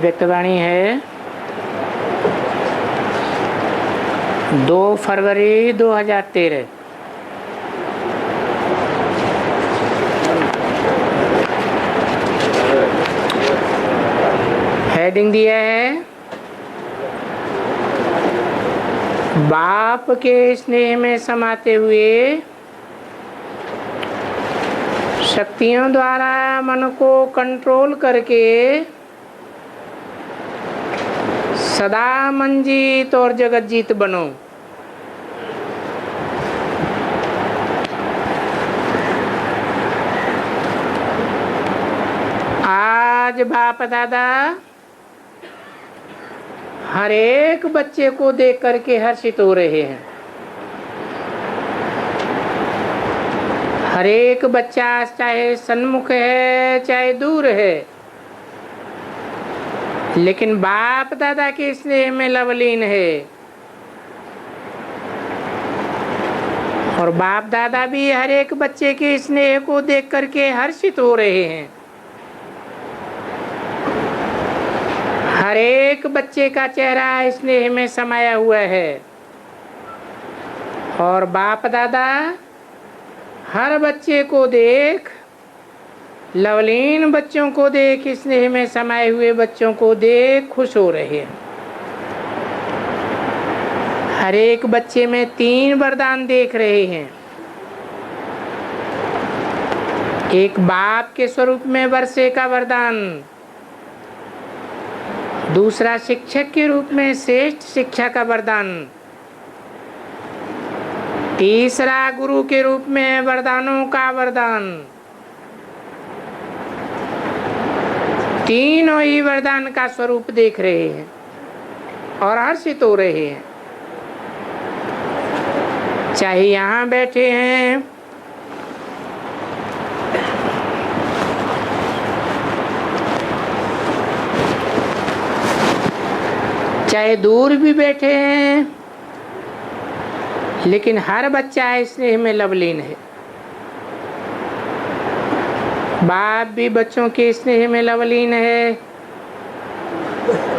व्यक्तवाणी है 2 फरवरी 2013। हेडिंग दिया है बाप के स्नेह में समाते हुए शक्तियों द्वारा मन को कंट्रोल करके सदा मंजीत और जगत जीत बनो। आज बाप दादा हर एक बच्चे को देख करके हर्षित हो रहे हैं। हर एक बच्चा चाहे सन्मुख है चाहे दूर है, लेकिन बाप दादा के स्नेह में लवलीन है। और बाप दादा भी हर एक बच्चे के स्नेह को देख करके हर्षित हो रहे हैं। हर एक बच्चे का चेहरा स्नेह में समाया हुआ है और बाप दादा हर बच्चे को देख, लवलीन बच्चों को देख, स्नेह में समाये हुए बच्चों को देख खुश हो रहे हैं। हर एक बच्चे में 3 वरदान देख रहे हैं। एक बाप के स्वरूप में वर्षे का वरदान, दूसरा शिक्षक के रूप में श्रेष्ठ शिक्षा का वरदान, तीसरा गुरु के रूप में वरदानों का वरदान। तीनों ही वरदान का स्वरूप देख रहे हैं और हर्षित हो रहे हैं। चाहे यहाँ बैठे हैं, चाहे दूर भी बैठे हैं, लेकिन हर बच्चा स्नेह में लवलीन है। बाप भी बच्चों के स्नेह में लवलीन है।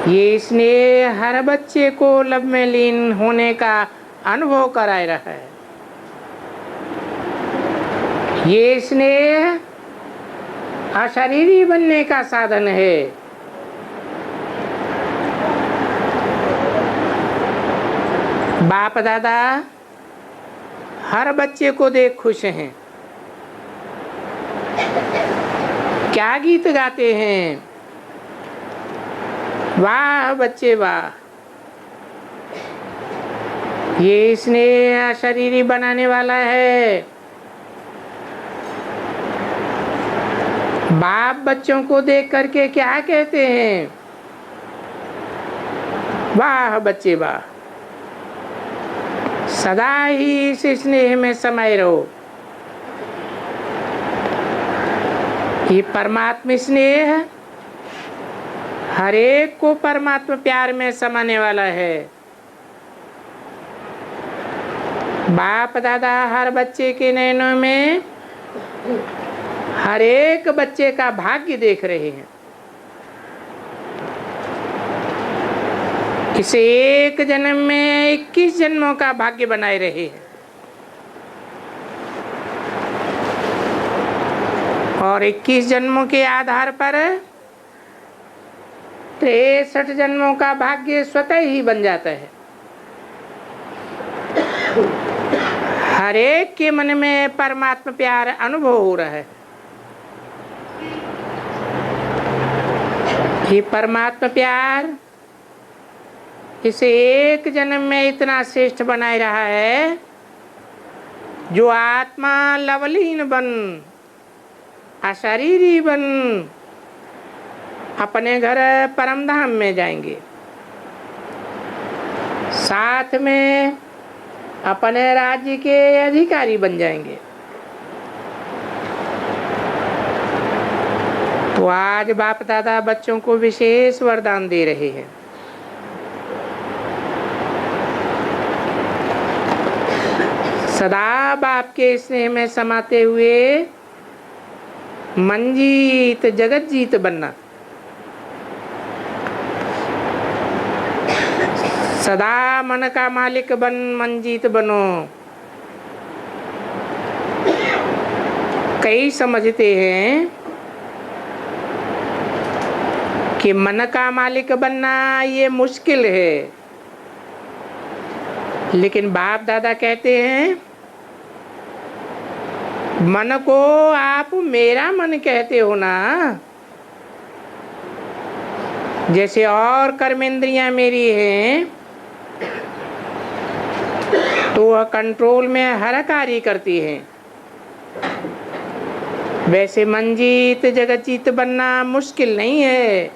ये स्नेह हर बच्चे को लब में लीन होने का अनुभव कराए रहा है। ये स्नेह अशरीरी बनने का साधन है। बाप दादा हर बच्चे को देख खुश हैं। क्या गीत गाते हैं, वाह बच्चे वाह। ये स्नेह अशरीरी बनाने वाला है। बाप बच्चों को देख करके क्या कहते हैं, वाह बच्चे वाह। सदा ही इस स्नेह में समाये रहो। ये परमात्मा स्नेह हर एक को परमात्मा प्यार में समाने वाला है। बाप दादा हर बच्चे के नैनों में हर एक बच्चे का भाग्य देख रहे हैं। इसे एक जन्म में 21 जन्मों का भाग्य बनाए रहे हैं और 21 जन्मों के आधार पर 63 जन्मों का भाग्य स्वतः ही बन जाता है। हर एक के मन में परमात्मा प्यार अनुभव हो रहा है। ये परमात्मा प्यार इसे एक जन्म में इतना श्रेष्ठ बनाए रहा है, जो आत्मा लवलीन बन, अशरीरी बन अपने घर परम धाम में जाएंगे। साथ में अपने राज्य के अधिकारी बन जाएंगे। तो आज बाप दादा बच्चों को विशेष वरदान दे रहे हैं। सदा बाप के स्नेह में समाते हुए मंजीत जगत जीत बनना। सदा मन का मालिक बन, मंजीत बनो। कई समझते हैं कि मन का मालिक बनना ये मुश्किल है, लेकिन बाप दादा कहते हैं मन को आप मेरा मन कहते हो ना, जैसे और कर्मेंद्रियां मेरी हैं तो वह कंट्रोल में हर कार्य करती हैं, वैसे मंजीत जगजीत बनना मुश्किल नहीं है।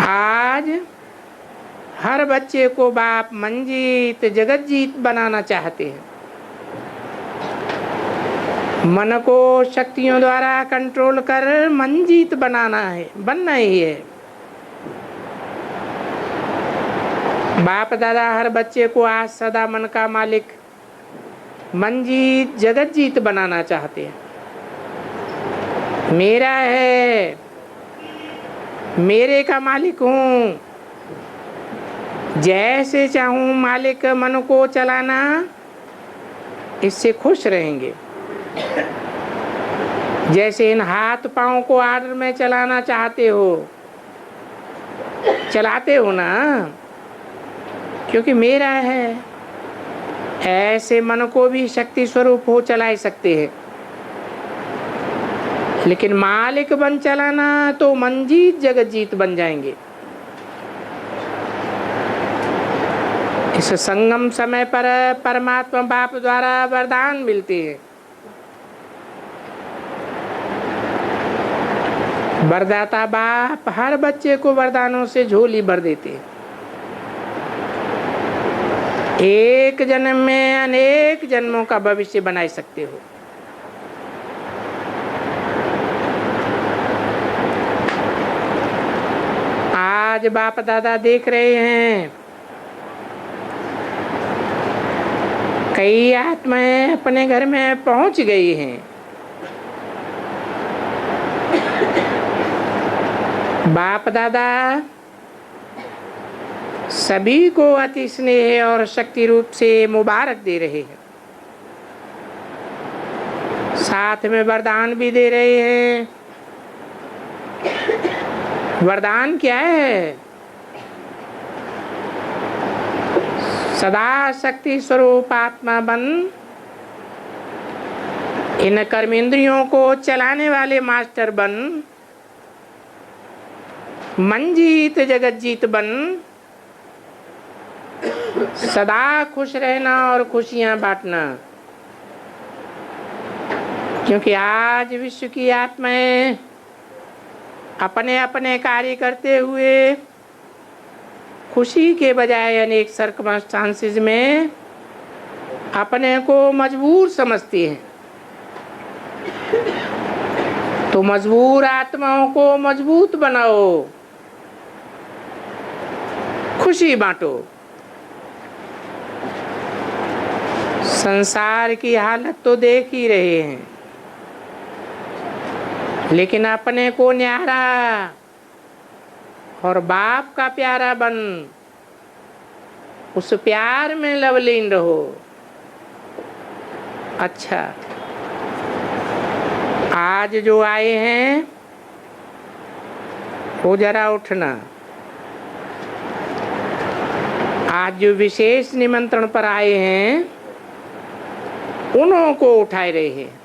आज हर बच्चे को बाप मंजीत जगजीत बनाना चाहते हैं। मन को शक्तियों द्वारा कंट्रोल कर मंजीत बनाना है, बनना ही है। बाप दादा हर बच्चे को आज सदा मन का मालिक मंजीत जगजीत बनाना चाहते हैं। मेरा है, मेरे का मालिक हूँ, जैसे चाहूँ मालिक मन को चलाना, इससे खुश रहेंगे। जैसे इन हाथ पाँव को आर्डर में चलाना चाहते हो, चलाते हो ना, क्योंकि मेरा है। ऐसे मन को भी शक्ति स्वरूप हो चला सकते हैं, लेकिन मालिक बन चलाना तो मंजीत जगजीत बन जाएंगे। इस संगम समय पर परमात्मा बाप द्वारा वरदान मिलते हैं। वरदाता बाप हर बच्चे को वरदानों से झोली भर देते हैं। एक जन्म में अनेक जन्मों का भविष्य बना सकते हो। आज बाप दादा देख रहे हैं कई आत्माएं अपने घर में पहुंच गई हैं। बाप दादा सभी को अति स्नेह और शक्ति रूप से मुबारक दे रहे हैं, साथ में वरदान भी दे रहे हैं। वरदान क्या है? सदा शक्ति स्वरूप आत्मा बन, इन कर्मेंद्रियों को चलाने वाले मास्टर बन, मंजीत जगजीत बन, सदा खुश रहना और खुशियां बांटना। क्योंकि आज विश्व की आत्माएं अपने अपने कार्य करते हुए खुशी के बजाय अनेक सर्कमस्टांसेस में अपने को मजबूर समझती हैं। तो मजबूर आत्माओं को मजबूत बनाओ, खुशी बांटो। संसार की हालत तो देख ही रहे हैं, लेकिन अपने को न्यारा और बाप का प्यारा बन, उस प्यार में लवलीन रहो। अच्छा, आज जो आए हैं वो जरा उठना। आज जो विशेष निमंत्रण पर आए हैं उन्हों को उठाए रहे हैं।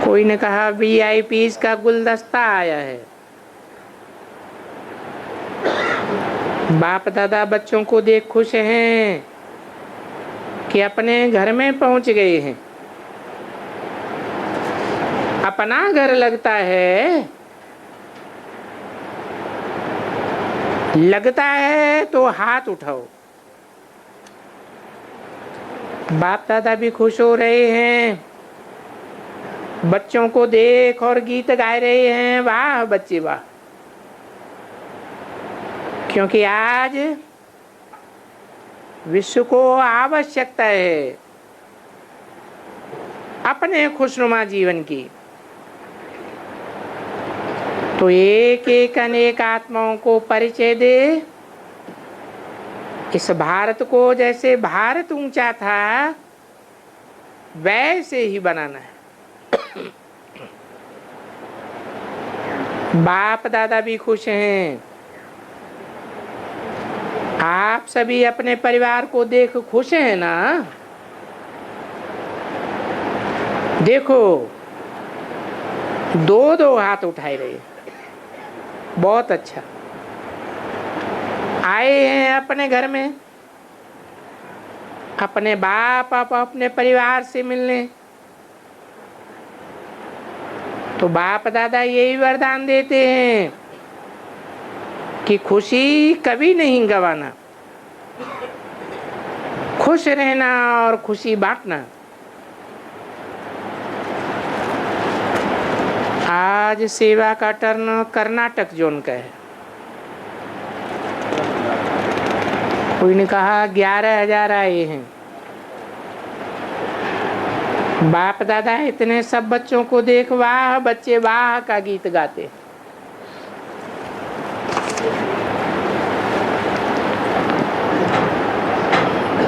कोई ने कहा VIPs का गुलदस्ता आया है। बाप दादा बच्चों को देख खुश हैं कि अपने घर में पहुंच गए हैं। अपना घर लगता है, लगता है तो हाथ उठाओ। बाप दादा भी खुश हो रहे हैं, बच्चों को देख और गीत गा रहे हैं। वाह बच्चे वाह! क्योंकि आज विश्व को आवश्यकता है अपने खुशनुमा जीवन की। तो एक एक अनेक आत्माओं को परिचय दे। इस भारत को जैसे भारत ऊंचा था वैसे ही बनाना है। बाप दादा भी खुश हैं। आप सभी अपने परिवार को देख खुश हैं ना? देखो, दो दो हाथ उठाए रहे, बहुत अच्छा। आए हैं अपने घर में, अपने बाप अपने परिवार से मिलने। तो बाप दादा यही वरदान देते हैं कि खुशी कभी नहीं गंवाना, खुश रहना और खुशी बांटना। आज सेवा का टर्न कर्नाटक जोन का है। कोई ने कहा 11,000 आए हैं। बाप दादा इतने सब बच्चों को देख वाह बच्चे वाह का गीत गाते।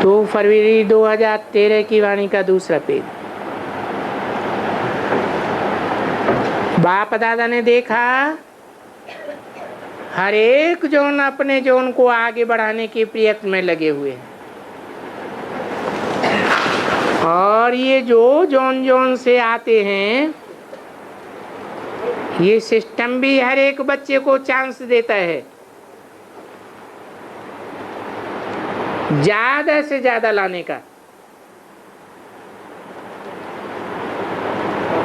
तो फरवरी 2013 की वाणी का दूसरा पेज। बाप दादा ने देखा हर एक जोन अपने जोन को आगे बढ़ाने के प्रयत्न में लगे हुए हैं। और ये जो जोन जोन से आते हैं, ये सिस्टम भी हर एक बच्चे को चांस देता है ज्यादा से ज्यादा लाने का।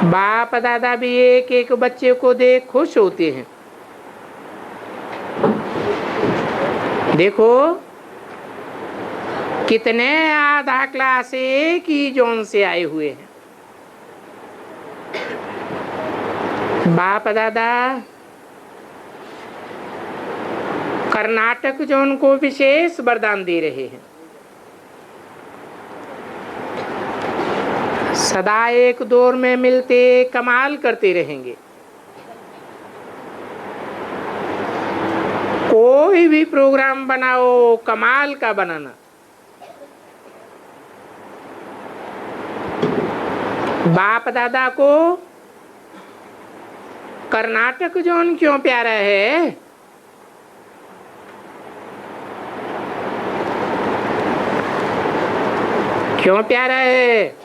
बाप दादा भी एक एक बच्चे को देख खुश होते हैं। देखो कितने आधा क्लास एक ही जोन से आए हुए हैं। बाप दादा कर्नाटक जोन को विशेष वरदान दे रहे हैं। सदा एक दौर में मिलते कमाल करते रहेंगे। कोई भी प्रोग्राम बनाओ कमाल का बनाना। बाप दादा को कर्नाटक जोन क्यों प्यारा है? क्यों प्यारा है?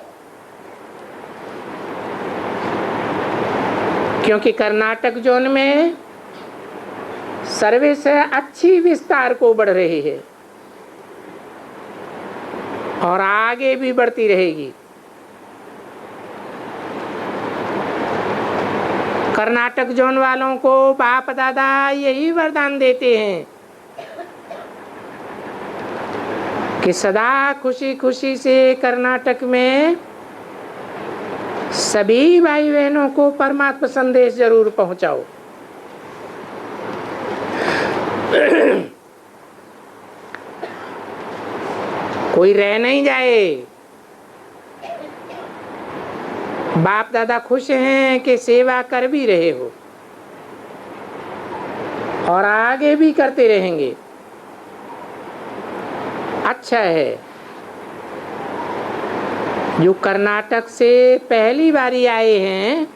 क्योंकि कर्नाटक जोन में सर्विस अच्छी विस्तार को बढ़ रही है और आगे भी बढ़ती रहेगी। कर्नाटक जोन वालों को बाप दादा यही वरदान देते हैं कि सदा खुशी खुशी से कर्नाटक में सभी भाई बहनों को परमात्मा संदेश जरूर पहुंचाओ। कोई रह नहीं जाए। बाप दादा खुश हैं कि सेवा कर भी रहे हो और आगे भी करते रहेंगे। अच्छा है। जो कर्नाटक से पहली बारी आए हैं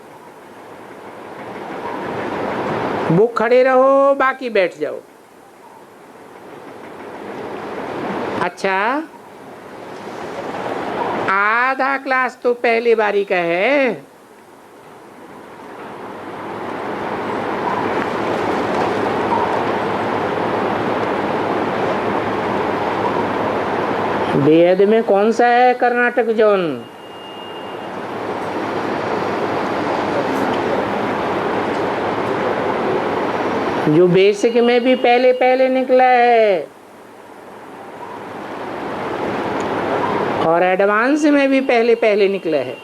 वो खड़े रहो, बाकी बैठ जाओ। अच्छा, आधा क्लास तो पहली बारी का है। बेहद में कौन सा है कर्नाटक जोन? जो बेसिक में भी पहले पहले निकला है और एडवांस में भी पहले पहले निकला है।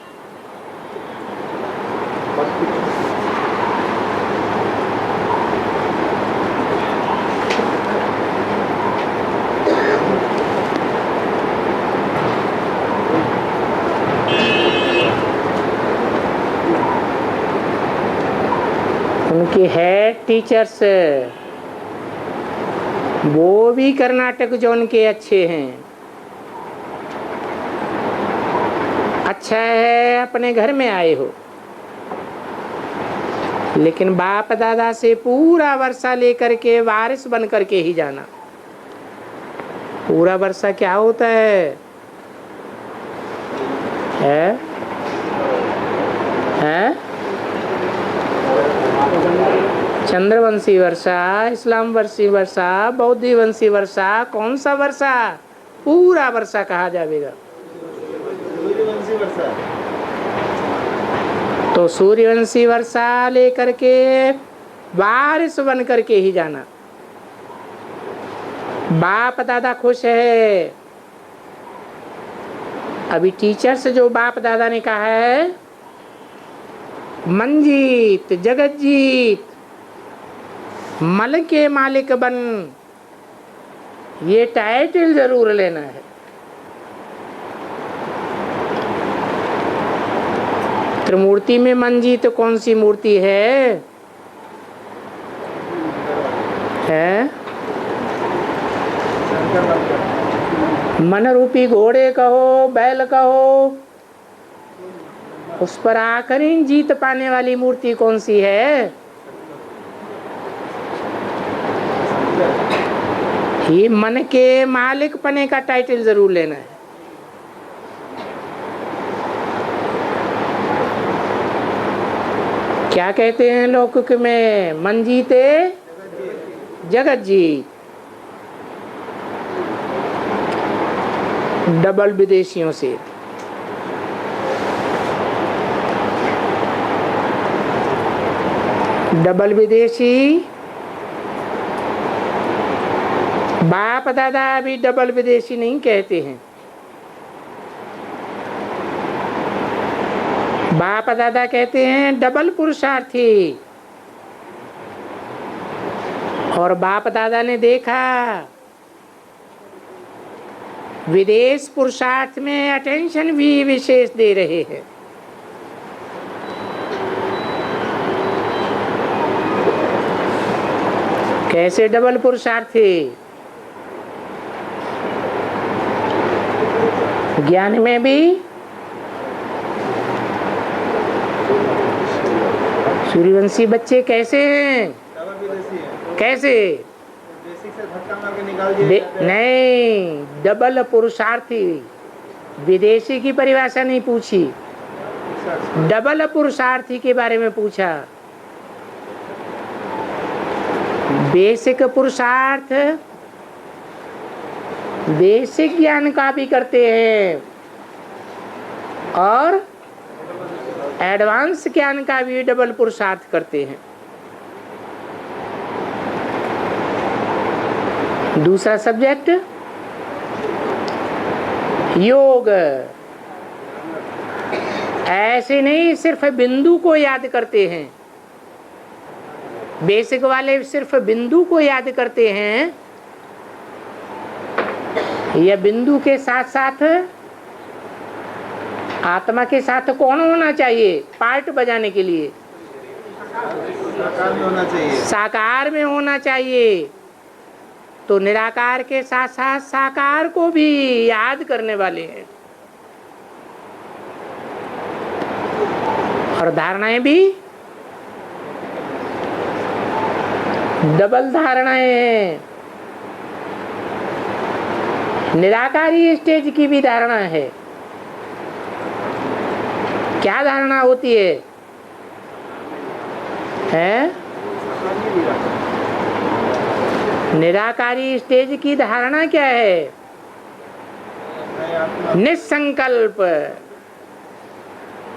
उनके हेड टीचर्स वो भी कर्नाटक जोन के अच्छे हैं। अच्छा है अपने घर में आए हो, लेकिन बाप दादा से पूरा वर्षा लेकर के वारिस बन करके ही जाना। पूरा वर्षा क्या होता है? चंद्रवंशी वर्षा, इस्लाम वंशी वर्षा, बौद्धी वंशी वर्षा, कौन सा वर्षा? पूरा वर्षा कहा जाएगा। तो सूर्यवंशी वर्षा लेकर के बारिश बन करके ही जाना। बाप दादा खुश है। अभी टीचर्स जो बाप दादा ने कहा है, मंजीत, जगतजीत, मल के मालिक बन, ये टाइटल जरूर लेना है। त्रिमूर्ति में मंजीत कौन सी मूर्ति है? मन रूपी घोड़े कहो, बैल कहो, उस पर आखिरी जीत पाने वाली मूर्ति कौन सी है? ये मन के मालिक पने का टाइटल जरूर लेना है। क्या कहते हैं लौकिक में? मन जीते जगत जीत। डबल विदेशियों से डबल विदेशी बाप दादा अभी डबल विदेशी नहीं कहते हैं। बाप दादा कहते हैं डबल पुरुषार्थी। और बाप दादा ने देखा विदेश पुरुषार्थ में अटेंशन भी विशेष दे रहे हैं। कैसे डबल पुरुषार्थी? ज्ञान में भी सूर्यवंशी बच्चे कैसे हैं? कैसे? नहीं, डबल पुरुषार्थी। विदेशी की परिभाषा नहीं पूछी, डबल पुरुषार्थी के बारे में पूछा। बेसिक पुरुषार्थ बेसिक ज्ञान का भी करते हैं और एडवांस ज्ञान का भी डबल पुरुषार्थ करते हैं। दूसरा सब्जेक्ट योग। ऐसे नहीं सिर्फ बिंदु को याद करते हैं। बेसिक वाले सिर्फ बिंदु को याद करते हैं, या बिंदु के साथ साथ आत्मा के साथ कौन होना चाहिए पार्ट बजाने के लिए? साकार में होना चाहिए। तो निराकार के साथ साथ साकार को भी याद करने वाले हैं। और धारणाएं भी डबल धारणाएं हैं। निराकारी स्टेज की भी धारणा है। क्या धारणा होती है? निराकारी स्टेज की धारणा क्या है? निसंकल्प,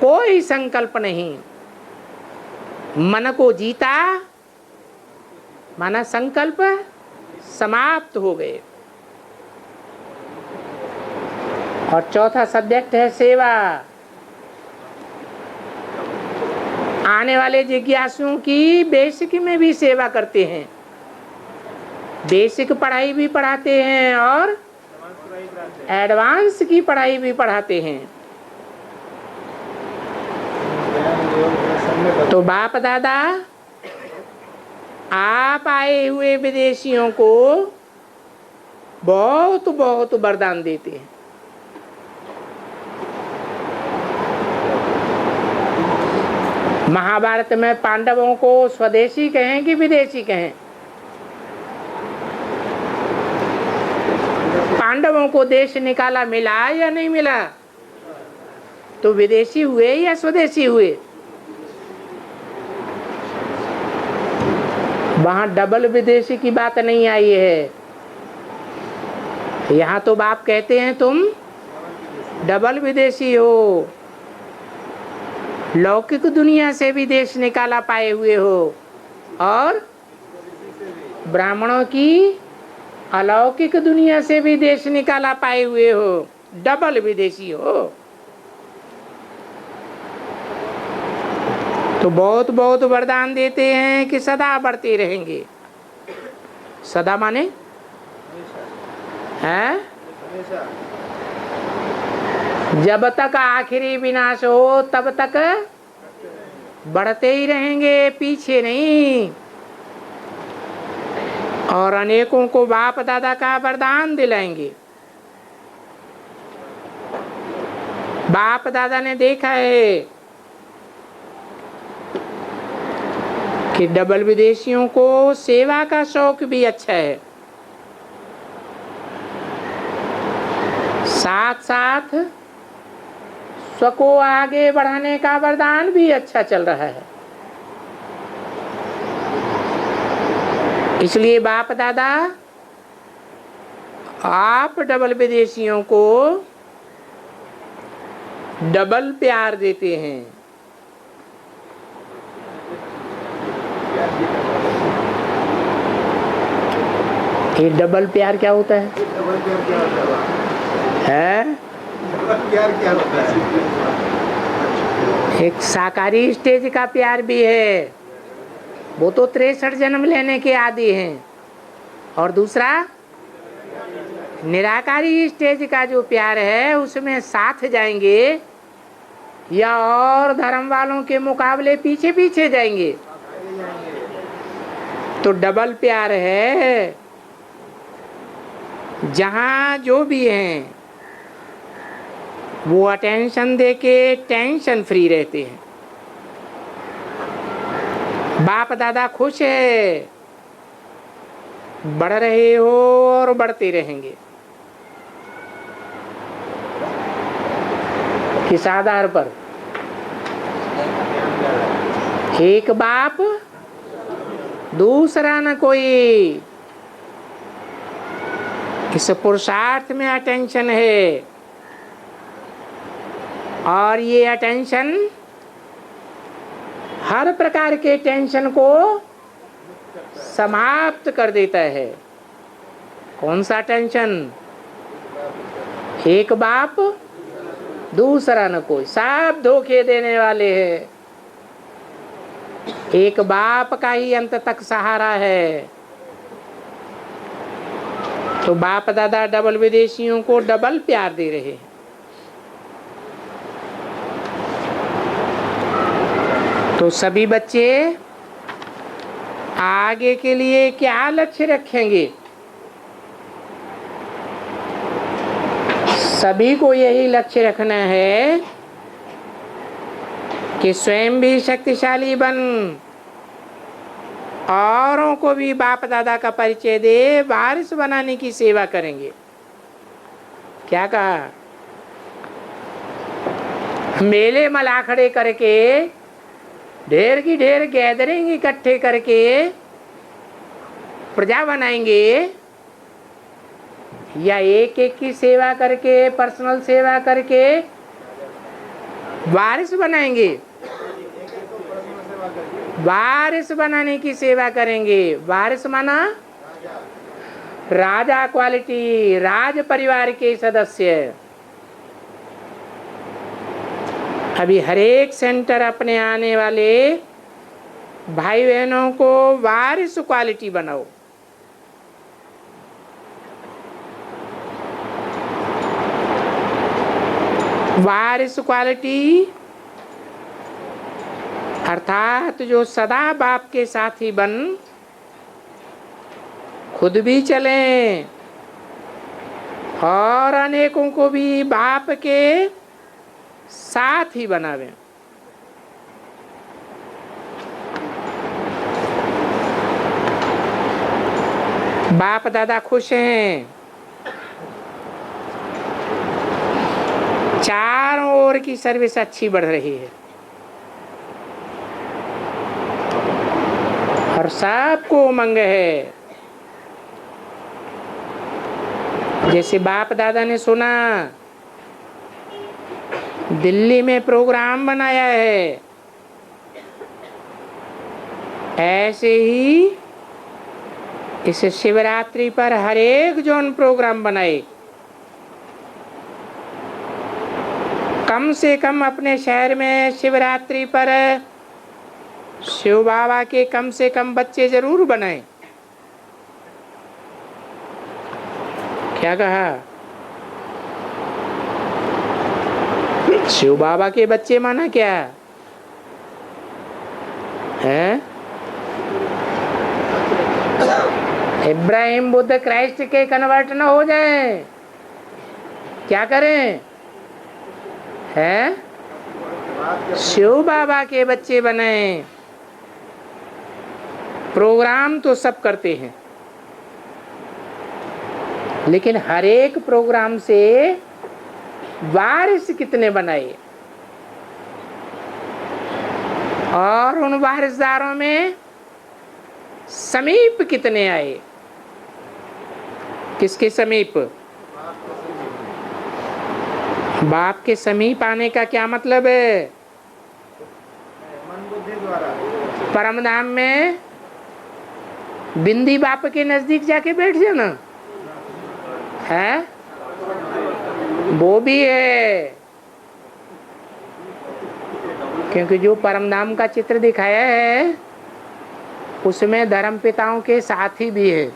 कोई संकल्प नहीं। मन को जीता माना संकल्प समाप्त हो गए। और चौथा सब्जेक्ट है सेवा। आने वाले जिज्ञासुओं की बेसिक में भी सेवा करते हैं। बेसिक पढ़ाई भी पढ़ाते हैं और एडवांस की पढ़ाई भी पढ़ाते हैं। तो बाप दादा आप आए हुए विदेशियों को बहुत बहुत वरदान देते हैं। महाभारत में पांडवों को स्वदेशी कहें कि विदेशी कहें? पांडवों को देश निकाला मिला या नहीं मिला? तो विदेशी हुए या स्वदेशी हुए? वहां डबल विदेशी की बात नहीं आई है। यहाँ तो बाप कहते हैं तुम डबल विदेशी हो, लौकिक दुनिया से भी देश निकाला पाए हुए हो और ब्राह्मणों की अलौकिक दुनिया से भी देश निकाला पाए हुए हो, डबल विदेशी हो। तो बहुत बहुत वरदान देते हैं कि सदा बढ़ते रहेंगे। सदा माने हैं? जब तक आखिरी विनाश हो तब तक बढ़ते ही रहेंगे, पीछे नहीं। और अनेकों को बाप दादा का वरदान दिलाएंगे। बाप दादा ने देखा है कि डबल विदेशियों को सेवा का शौक भी अच्छा है, साथ साथ स्व को आगे बढ़ाने का वरदान भी अच्छा चल रहा है। इसलिए बाप दादा आप डबल विदेशियों को डबल प्यार देते हैं। ये डबल प्यार क्या होता है? प्यार क्या होता है? एक साकारी स्टेज का प्यार भी है, वो तो 63 जन्म लेने के आदि हैं। और दूसरा निराकारी स्टेज का जो प्यार है उसमें साथ जाएंगे या और धर्म वालों के मुकाबले पीछे पीछे जाएंगे। तो डबल प्यार है, जहाँ जो भी हैं वो अटेंशन देके टेंशन फ्री रहते हैं। बाप दादा खुश है, बढ़ रहे हो और बढ़ते रहेंगे। किस आधार पर? एक बाप दूसरा न कोई, इस पुरुषार्थ में अटेंशन है। और ये अटेंशन हर प्रकार के टेंशन को समाप्त कर देता है। कौन सा टेंशन? एक बाप दूसरा न कोई, सब धोखे देने वाले हैं। एक बाप का ही अंत तक सहारा है। तो बाप दादा डबल विदेशियों को डबल प्यार दे रहे हैं। तो सभी बच्चे आगे के लिए क्या लक्ष्य रखेंगे? सभी को यही लक्ष्य रखना है कि स्वयं भी शक्तिशाली बन, औरों को भी बाप दादा का परिचय दे, वारिस बनाने की सेवा करेंगे। क्या कहा? मेले मलाखड़े करके ढेर की ढेर गैदरिंग इकट्ठे करके प्रजा बनाएंगे या एक एक की सेवा करके, पर्सनल सेवा करके वारिस बनाएंगे? वारिस बनाने की सेवा करेंगे। वारिस माना राजा क्वालिटी, राज परिवार के सदस्य। अभी हर एक सेंटर अपने आने वाले भाई बहनों को वारिस क्वालिटी बनाओ। वारिस क्वालिटी अर्थात जो सदा बाप के साथी बन खुद भी चलें और अनेकों को भी बाप के साथ ही बनावें। बाप दादा खुश हैं, चारों ओर की सर्विस अच्छी बढ़ रही है और सबको उमंग है। जैसे बाप दादा ने सुना दिल्ली में प्रोग्राम बनाया है, ऐसे ही इस शिवरात्रि पर हर एक जौन प्रोग्राम बनाए, कम से कम अपने शहर में शिवरात्रि पर शिव बाबा के कम से कम बच्चे जरूर बनाए। क्या कहा? शिव बाबा के बच्चे माना क्या है? इब्राहिम बुद्ध क्राइस्ट के कन्वर्ट न हो जाए, क्या करें? हैं? शिव बाबा के बच्चे बने। प्रोग्राम तो सब करते हैं, लेकिन हर एक प्रोग्राम से वारिस कितने बनाए और उन वारिसदारों में समीप कितने आए? किसके समीप? बाप के समीप आने का क्या मतलब है? मन बुद्धि द्वारा परम धाम में बिंदी बाप के नजदीक जाके बैठ जाना है, वो भी है। क्योंकि जो परम धाम का चित्र दिखाया है उसमें धर्म पिताओं के साथी भी है।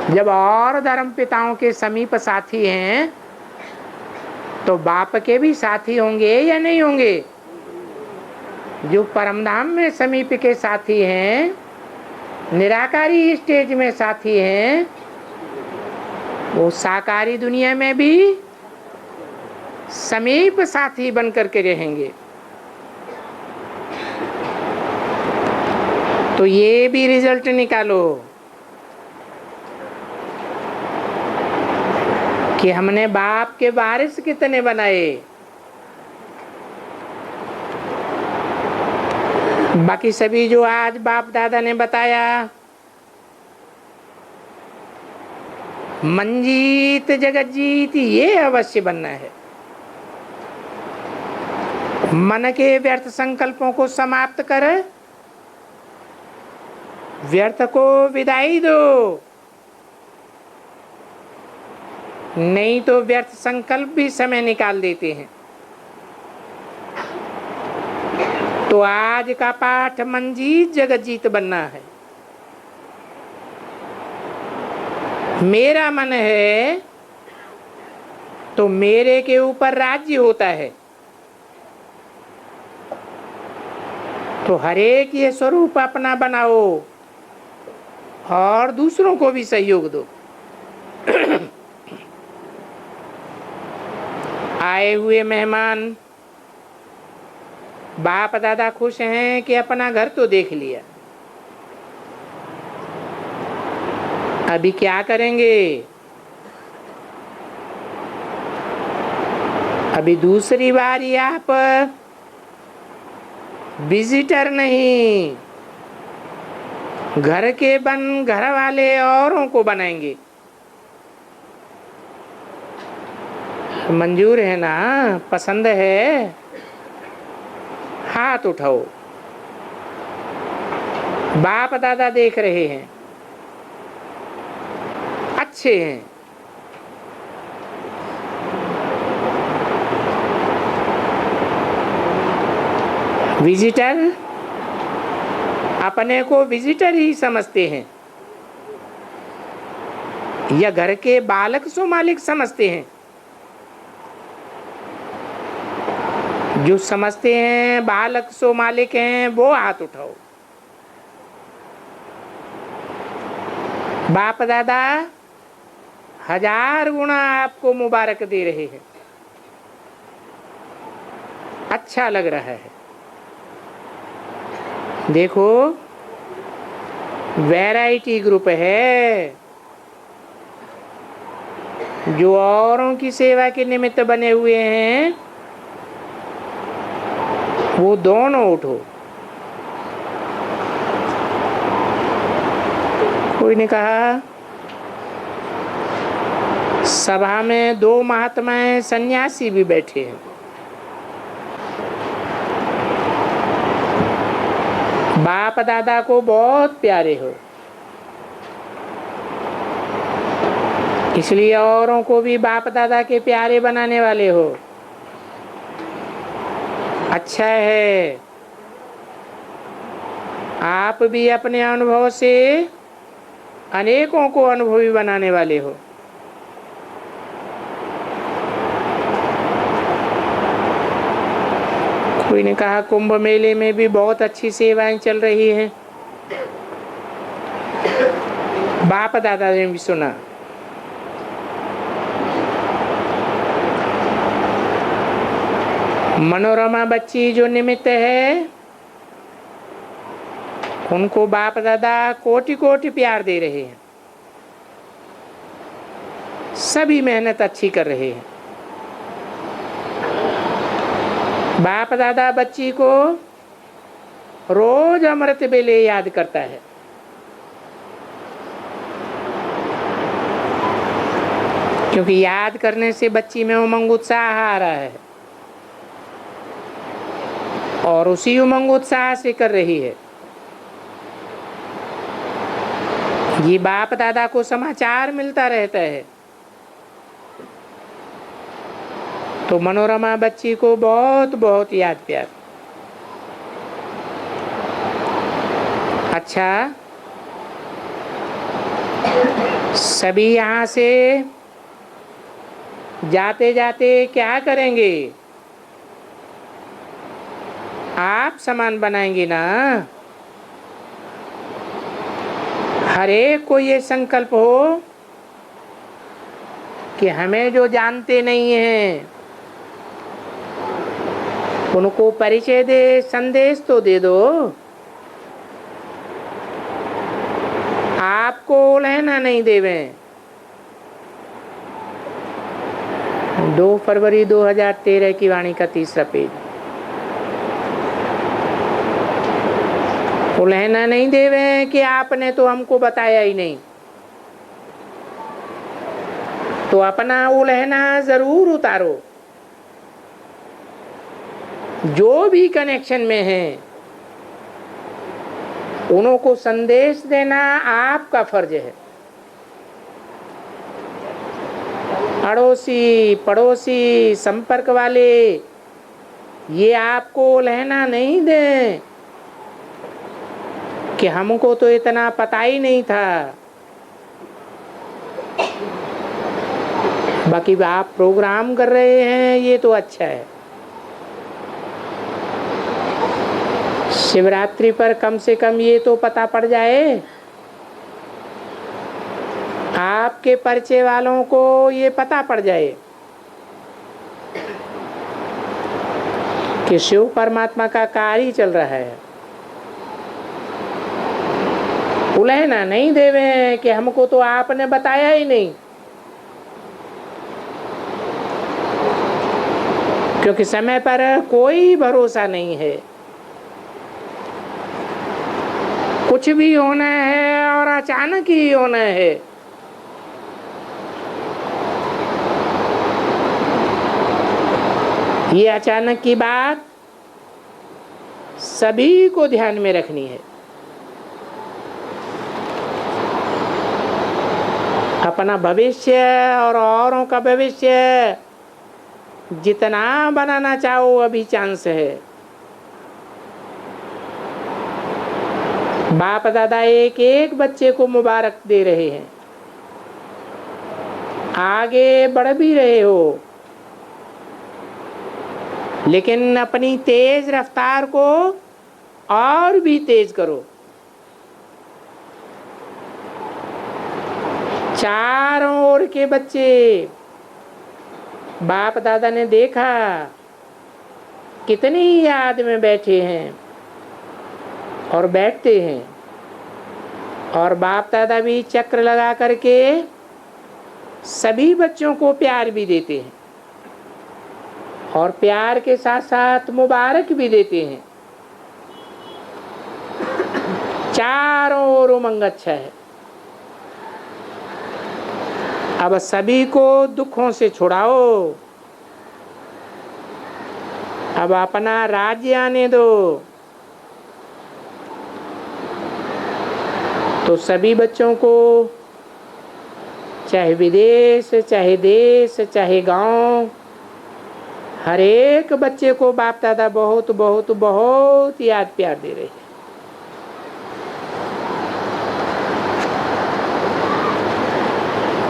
जब और धर्म पिताओं के समीप साथी हैं तो बाप के भी साथी होंगे या नहीं होंगे? जो परमधाम में समीप के साथी हैं, निराकारी स्टेज में साथी हैं, वो साकारी दुनिया में भी समीप साथी बन करके रहेंगे। तो ये भी रिजल्ट निकालो कि हमने बाप के वारिस कितने बनाए। बाकी सभी जो आज बाप दादा ने बताया, मंजीत जगत जीत, ये अवश्य बनना है। मन के व्यर्थ संकल्पों को समाप्त कर व्यर्थ को विदाई दो, नहीं तो व्यर्थ संकल्प भी समय निकाल देते हैं। तो आज का पाठ मंजीत जगत जीत बनना है। मेरा मन है तो मेरे के ऊपर राज्य होता है, तो हरेक ये स्वरूप अपना बनाओ और दूसरों को भी सहयोग दो। आए हुए मेहमान बाप दादा खुश हैं कि अपना घर तो देख लिया, अभी क्या करेंगे? अभी दूसरी बार आप विजिटर नहीं, घर के घर वाले औरों को बनाएंगे। मंजूर है ना? पसंद है? हाथ उठाओ। बाप दादा देख रहे हैं, अच्छे हैं। विजिटर अपने को विजिटर ही समझते हैं या घर के बालक सो मालिक समझते हैं? जो समझते हैं बालक सो मालिक हैं वो हाथ उठाओ। बाप दादा 1000 गुना आपको मुबारक दे रहे हैं। अच्छा लग रहा है। देखो वैरायटी ग्रुप है जो औरों की सेवा के निमित्त बने हुए हैं, वो दोनों उठो। कोई ने कहा सभा में 2 महात्माएं सन्यासी भी बैठे हैं। बाप दादा को बहुत प्यारे हो, इसलिए औरों को भी बाप दादा के प्यारे बनाने वाले हो। अच्छा है, आप भी अपने अनुभव से अनेकों को अनुभवी बनाने वाले हो। कोई ने कहा कुंभ मेले में भी बहुत अच्छी सेवाएं चल रही हैं। बाप दादा ने भी सुना। मनोरमा बच्ची जो निमित्त है, उनको बाप दादा कोटि कोटि प्यार दे रहे हैं। सभी मेहनत अच्छी कर रहे हैं। बाप दादा बच्ची को रोज अमृत बेले याद करता है। क्योंकि याद करने से बच्ची में उमंग उत्साह आ रहा है और उसी उमंग उत्साह से कर रही है। ये बाप दादा को समाचार मिलता रहता है, तो मनोरमा बच्ची को बहुत बहुत याद प्यार। अच्छा, सभी यहाँ से जाते जाते क्या करेंगे? आप सामान बनाएंगे ना। हर एक को ये संकल्प हो कि हमें जो जानते नहीं हैं उनको परिचय दे, संदेश तो दे दो। आपको उलहना नहीं देवे। 2 फरवरी 2013 की वाणी का 3रा पेज। उलहना नहीं देवे कि आपने तो हमको बताया ही नहीं। तो अपना उलहना जरूर उतारो। जो भी कनेक्शन में हैं उनको संदेश देना आपका फर्ज है। अड़ोसी पड़ोसी संपर्क वाले ये आपको उलहना नहीं दें कि हमको तो इतना पता ही नहीं था। बाकी आप प्रोग्राम कर रहे हैं ये तो अच्छा है। शिवरात्रि पर कम से कम ये तो पता पड़ जाए, आपके परिचय वालों को ये पता पड़ जाए कि शिव परमात्मा का कार्य चल रहा है। उलहना नहीं देवे कि हमको तो आपने बताया ही नहीं। क्योंकि समय पर कोई भरोसा नहीं है। कुछ भी होना है और अचानक ही होना है। ये अचानक की बात सभी को ध्यान में रखनी है। अपना भविष्य और औरों का भविष्य जितना बनाना चाहो अभी चांस है। बाप दादा एक एक बच्चे को मुबारक दे रहे हैं। आगे बढ़ भी रहे हो, लेकिन अपनी तेज रफ्तार को और भी तेज करो। चारों ओर के बच्चे, बाप दादा ने देखा कितनी याद में बैठे हैं और बैठते हैं, और बाप दादा भी चक्र लगा करके सभी बच्चों को प्यार भी देते हैं और प्यार के साथ साथ मुबारक भी देते हैं। चारों ओर उमंग अच्छा है। अब सभी को दुखों से छुड़ाओ, अब अपना राज्य आने दो। तो सभी बच्चों को, चाहे विदेश, चाहे देश, चाहे गांव, हर एक बच्चे को बाप दादा बहुत बहुत बहुत याद प्यार दे रहे हैं।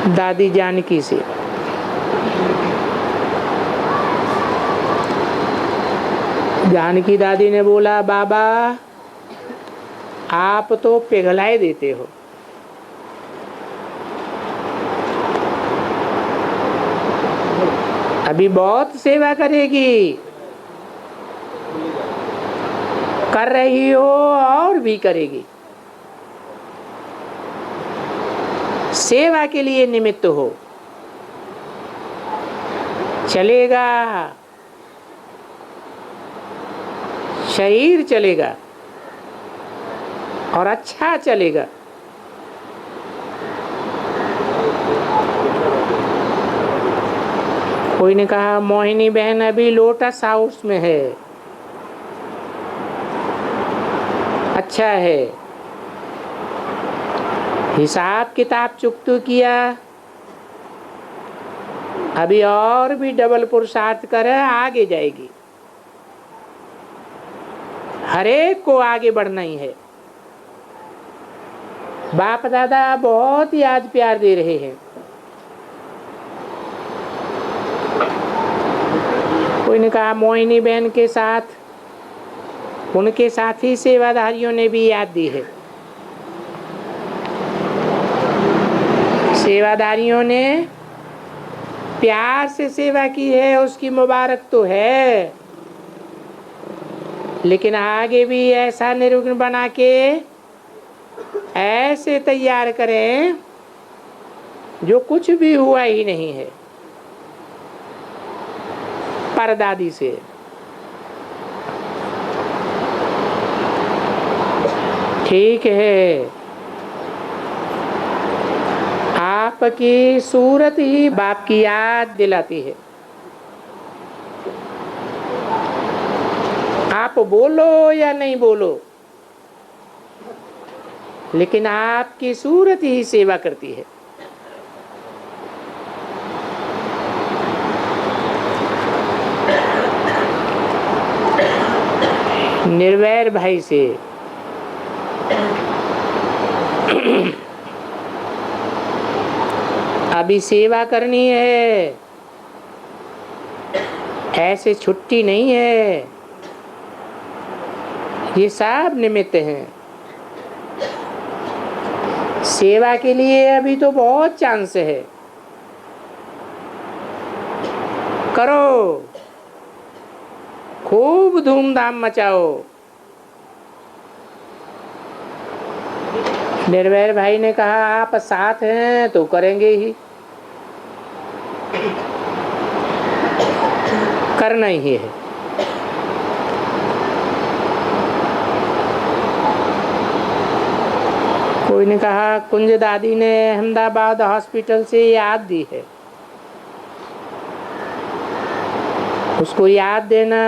दादी जानकी से जानकी दादी ने बोला, बाबा आप तो पिघलाए देते हो। अभी बहुत सेवा करेगी, कर रही हो और भी करेगी। सेवा के लिए निमित्त हो, चलेगा, शरीर चलेगा और अच्छा चलेगा। कोई ने कहा मोहिनी बहन अभी लोटस हाउस में है। अच्छा है, हिसाब किताब चुकता किया, अभी और भी डबल पुरुषार्थ कर आगे जाएगी। हर एक को आगे बढ़ना ही है। बाप दादा बहुत याद प्यार दे रहे हैं। कोई ने कहा मोहिनी बहन के साथ, उनके साथी सेवादारियों ने भी याद दी है। सेवादारियों ने प्यार से सेवा की है, उसकी मुबारक तो है, लेकिन आगे भी ऐसा निर्विघ्न बना के ऐसे तैयार करें जो कुछ भी हुआ ही नहीं है। परदादी से ठीक है, आपकी सूरत ही बाप की याद दिलाती है। आप बोलो या नहीं बोलो, लेकिन आपकी सूरत ही सेवा करती है। निर्वैर भाई से अभी सेवा करनी है, ऐसे छुट्टी नहीं है, ये सब निमित्त हैं। सेवा के लिए अभी तो बहुत चांस है, करो, खूब धूमधाम मचाओ। निर्वैर भाई ने कहा आप साथ हैं तो करेंगे ही, करना ही है। कोई ने कहा कुंज दादी ने अहमदाबाद हॉस्पिटल से याद दी है, उसको याद देना।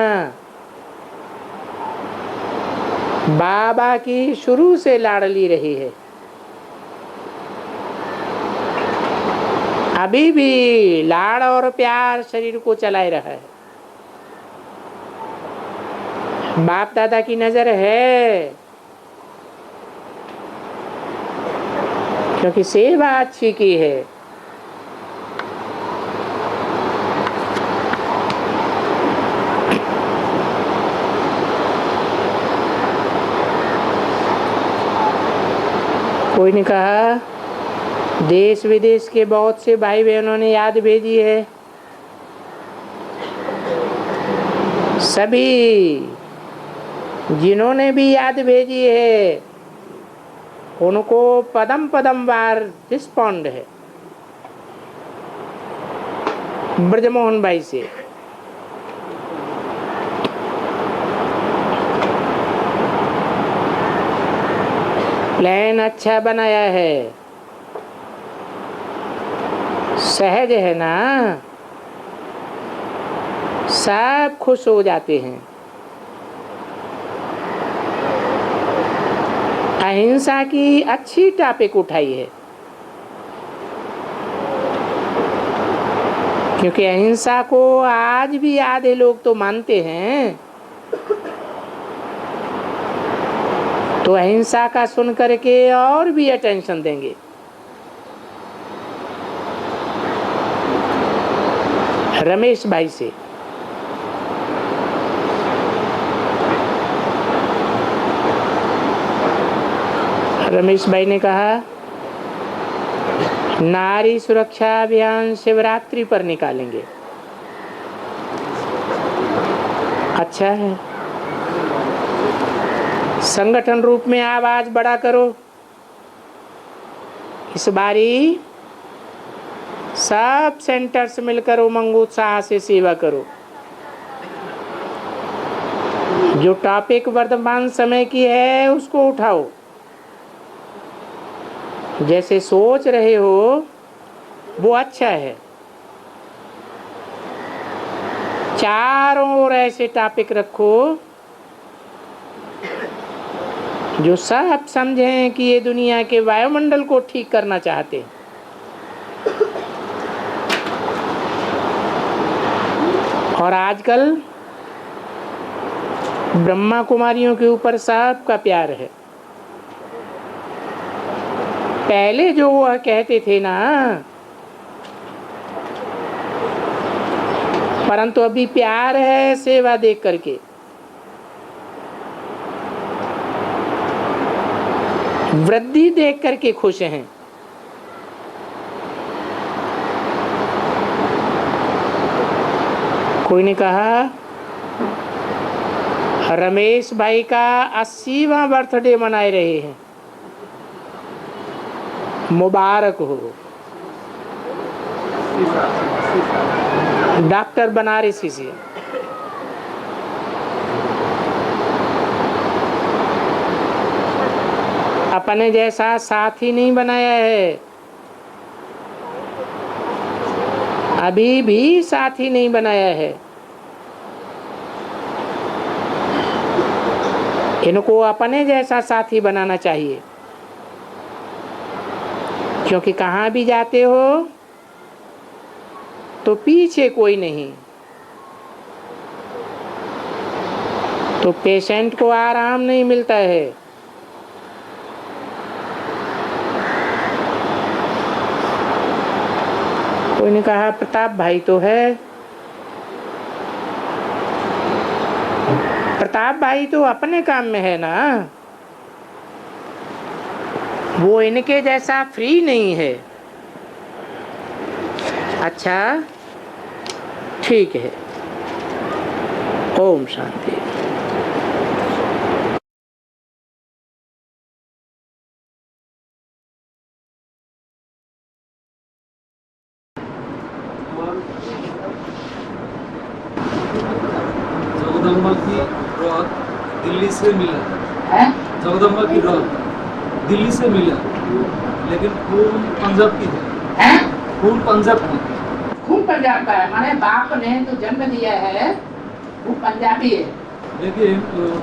बाबा की शुरू से लाडली रही है, अभी भी लाड़ और प्यार शरीर को चलाए रहा है। बाप दादा की नजर है, क्योंकि सेवा अच्छी की है। कोई ने कहा देश विदेश के बहुत से भाई बहनों ने याद भेजी है। सभी जिन्होंने भी याद भेजी है उनको पदम पदम बार रिस्पॉन्ड है। ब्रजमोहन भाई से प्लान अच्छा बनाया है, सहज है ना, सब खुश हो जाते हैं। अहिंसा की अच्छी टॉपिक उठाई है, क्योंकि अहिंसा को आज भी आधे लोग तो मानते हैं। तो अहिंसा का सुन करके और भी अटेंशन देंगे। रमेश भाई से रमेश भाई ने कहा नारी सुरक्षा अभियान शिवरात्रि पर निकालेंगे। अच्छा है, संगठन रूप में आवाज बड़ा करो। इस बारी सब सेंटर्स मिलकर उमंग उत्साह से सेवा करो। जो टॉपिक वर्तमान समय की है उसको उठाओ। जैसे सोच रहे हो वो अच्छा है। चारों ओर ऐसे टॉपिक रखो जो सब समझें कि ये दुनिया के वायुमंडल को ठीक करना चाहते हैं। और आजकल ब्रह्मा कुमारियों के ऊपर सबका प्यार है। पहले जो वह कहते थे ना, परंतु अभी प्यार है सेवा देख करके। वृद्धि देख करके खुश हैं। कोई ने कहा रमेश भाई का 80वां बर्थडे मनाए रहे हैं, मुबारक हो। डॉक्टर बनारसी से अपने जैसा साथी नहीं बनाया है, अभी भी साथी नहीं बनाया है। इनको अपने जैसा साथी बनाना चाहिए, क्योंकि कहाँ भी जाते हो तो पीछे कोई नहीं, तो पेशेंट को आराम नहीं मिलता है। कोई ने कहा प्रताप भाई तो है, प्रताप भाई तो अपने काम में है ना, वो इनके जैसा फ्री नहीं है। अच्छा ठीक है, ओम शांति। जगदम्बा की रथ दिल्ली से मिला है। जगदम्बा की रथ दिल्ली से मिला, लेकिन खून पंजाब की है। खून पंजाब की, खून पंजाब का है, माने बाप ने तो जन्म दिया है वो पंजाबी है। लेकिन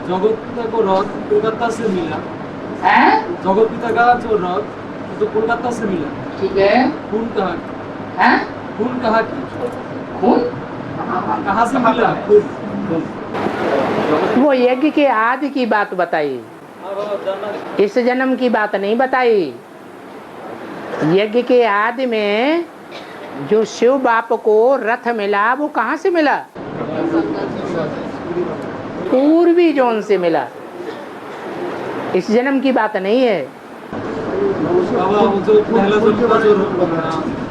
जगत पिता को रथ कोलकाता से मिला है? जगत पिता का जो रथ तो कोलकाता से मिला। ठीक है, खून कहाँ है? खून कहाँ की खून कहाँ से मिला खून? वो यज्ञ के आदि की बात बताई, इस जन्म की बात नहीं बताई। यज्ञ के आदि में जो शिव बाप को रथ मिला वो कहाँ से मिला? पूर्वी जोन से मिला। इस जन्म की बात नहीं है। बाबा वो जो पहला जन्म का जो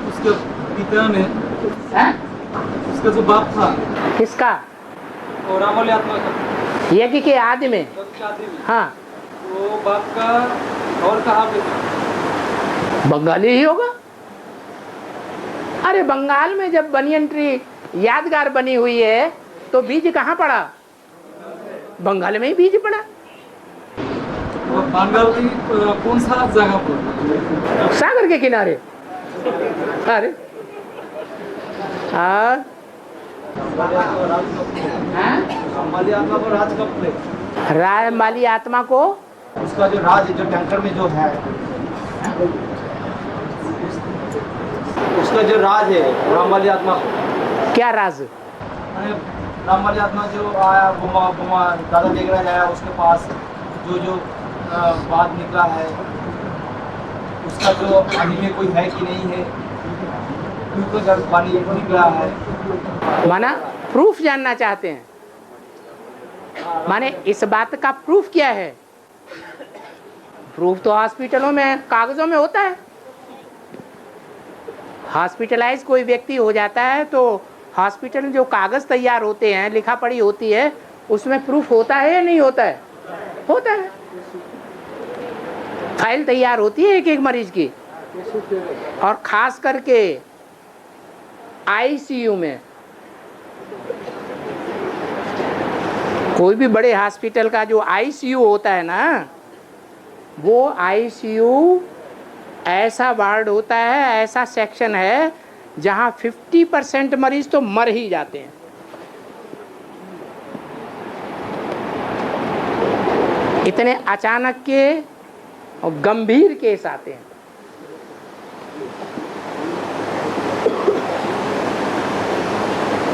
उसके पिता ने उसका जो बाप था किसका? और रामल आत्मा का यज्ञ के आदि में। शादी में हाँ, वो बाप का और कहाँ पे था? बंगाली ही होगा। अरे बंगाल में जब बनियन ट्री यादगार बनी हुई है तो बीज कहाँ पड़ा? बंगाल में ही बीज पड़ा। और बंगाल की कौन सा जगह पर? सागर के किनारे। अरे हाँ, रामवाली आत्मा को राज कब थे? राम वाली आत्मा को उसका जो राज जो टैंकर में जो है, उसका जो राज है रामवाली आत्मा को, क्या राज? रामवाली आत्मा जो आया घुमा घुमा दादा देगराज आया उसके पास जो जो बात निकला है उसका जो आदि में कोई है कि नहीं है, क्योंकि जब पानी निकला है। माना प्रूफ जानना चाहते हैं। माने इस बात का प्रूफ क्या है? प्रूफ तो हॉस्पिटलों में कागजों में होता है। हॉस्पिटलाइज कोई व्यक्ति हो जाता है तो हॉस्पिटल में जो कागज तैयार होते हैं, लिखा पढ़ी होती है, उसमें प्रूफ होता है या नहीं होता है? होता है। फाइल तैयार होती है एक एक मरीज की, और खास करके आईसीयू में, कोई भी बड़े हॉस्पिटल का जो आईसीयू होता है ना, वो आईसीयू ऐसा वार्ड होता है, ऐसा सेक्शन है जहां 50% मरीज तो मर ही जाते हैं। इतने अचानक के और गंभीर केस आते हैं।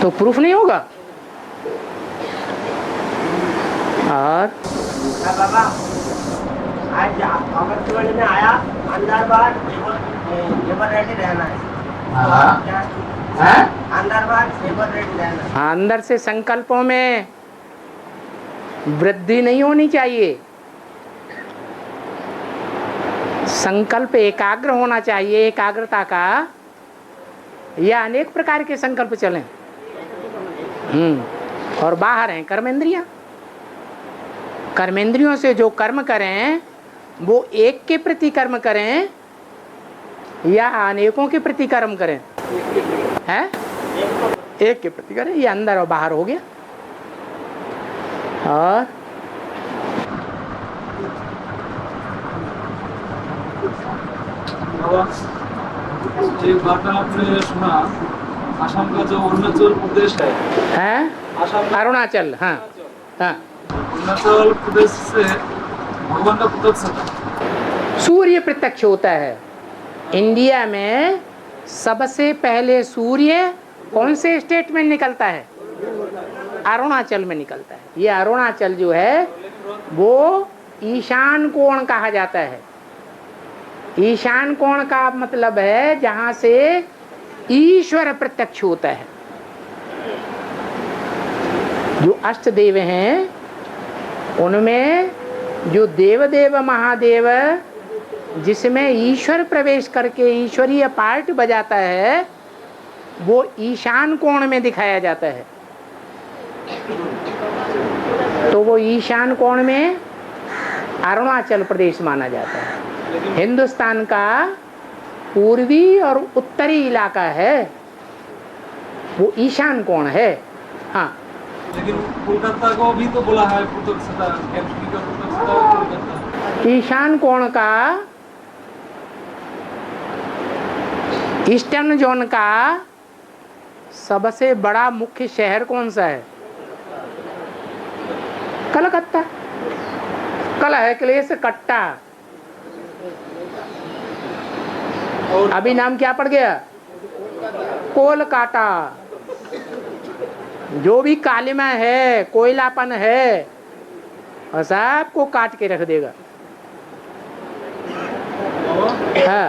तो प्रूफ नहीं होगा। और बाबा आज अमृतसर में आया, अंदर बार लेबर रेडी रहना है। अंदर बार लेबर रेडी रहना है। हाँ, अंदर से संकल्पों में वृद्धि नहीं होनी चाहिए। संकल्प एकाग्र होना चाहिए। एकाग्रता का या अनेक प्रकार के संकल्प चलें। और बाहर हैं कर्मेंद्रियां। कर्मेंद्रियों से जो कर्म करें वो एक के प्रति कर्म करें या अनेकों के प्रति कर्म करें? हैं? एक के प्रति करें। ये अंदर और बाहर हो गया। और एक बात आपने सुना, आसाम का जो अरुणाचल प्रदेश है, हैं? अरुणाचल। हाँ हाँ, अरुणाचल प्रदेश से भगवान का प्रत्यक्ष था। सूर्य प्रत्यक्ष होता है। इंडिया में सबसे पहले सूर्य कौन से स्टेट में निकलता है? अरुणाचल में निकलता है। ये अरुणाचल जो है वो ईशान कोण कहा जाता है। ईशान कोण का मतलब है जहां से ईश्वर प्रत्यक्ष होता है। जो अष्ट देव हैं उनमें जो देवदेव महादेव जिसमें ईश्वर प्रवेश करके ईश्वरीय पार्ट बजाता है वो ईशान कोण में दिखाया जाता है। तो वो ईशान कोण में अरुणाचल प्रदेश माना जाता है। हिंदुस्तान का पूर्वी और उत्तरी इलाका है वो ईशान कोण है। हाँ, लेकिन कोलकाता को भी तो बोला है प्रत्यक्षता, कैथोलिक का प्रत्यक्षता कोलकाता। ईशान कोण का ईस्टर्न जोन का सबसे बड़ा मुख्य शहर कौन सा है? कलकत्ता। कल है क्लेश कट्टा। अभी नाम क्या पड़ गया? कोलकाता। जो भी कालिमा है, कोयलापन है, और सबको काट के रख देगा। हाँ,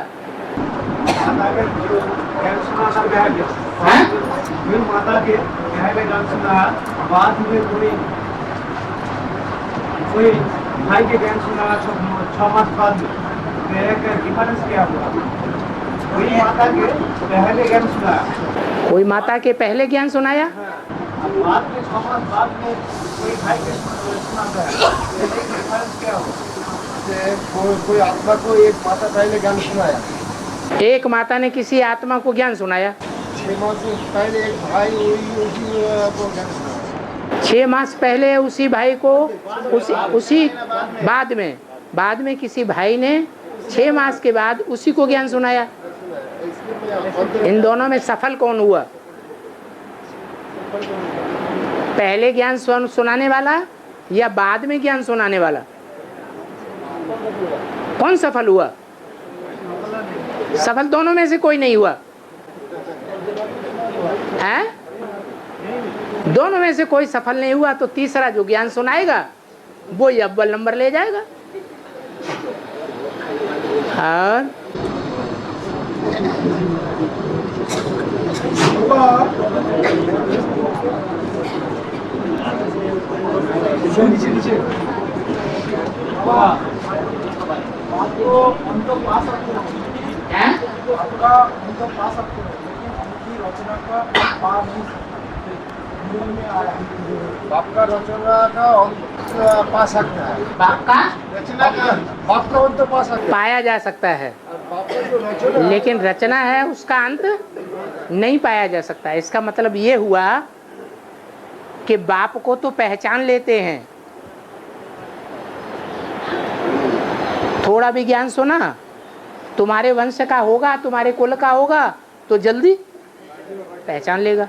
माता के गान सुना, बाद में कोई भाई के ज्ञान सुना 6 मास बाद में, डिफरेंस क्या हुआ? कोई माता के पहले ज्ञान सुनाया, कोई माता के पहले ज्ञान सुनाया, बाद में समाज बाद में कोई भाई के सुनाता है, डिफरेंस क्या हुआ? कोई आत्मा को एक माता पहले ज्ञान सुनाया, एक माता ने किसी आत्मा को ज्ञान सुनाया, 6 मास पहले एक भाई उसी को ज्ञान सुनाया, 6 मास पहले उसी भाई को उसी बाद में किसी भाई ने 6 मास के बाद उसी को ज्ञान सुनाया। इन दोनों में सफल कौन हुआ? पहले ज्ञान सुनाने वाला या बाद में ज्ञान सुनाने वाला? कौन सफल हुआ? सफल दोनों में से कोई नहीं हुआ है? दोनों में से कोई सफल नहीं हुआ तो तीसरा जो ज्ञान सुनाएगा वो ही अव्वल नंबर ले जाएगा। और नीचे नीचे आपको हम तो पा सकते हैं, आपका हम तो पा सकते हैं, लेकिन उनकी रचना का पा नहीं सकते। मूल में आया बाप का रचना का अंत पा सकता है, बाप का रचना का बाप का अंत पा सकता है, पाया जा सकता है, बाप का जो रचना लेकिन रचना है उसका अंत नहीं पाया जा सकता। इसका मतलब ये हुआ कि बाप को तो पहचान लेते हैं, थोड़ा भी ज्ञान सुना तुम्हारे वंश का होगा, तुम्हारे कुल का होगा तो जल्दी पहचान लेगा,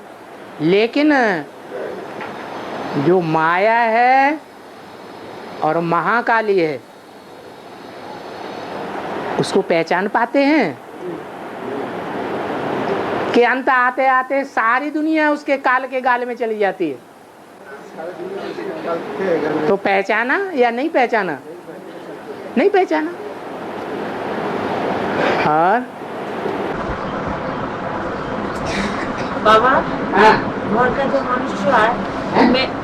लेकिन जो माया है और महाकाली है उसको पहचान पाते हैं कि अंत आते आते सारी दुनिया उसके काल के गाल में चली जाती है। तो पहचाना या नहीं पहचाना? नहीं पहचाना। और बाबा, हाँ, घर का जो मनुष्य है,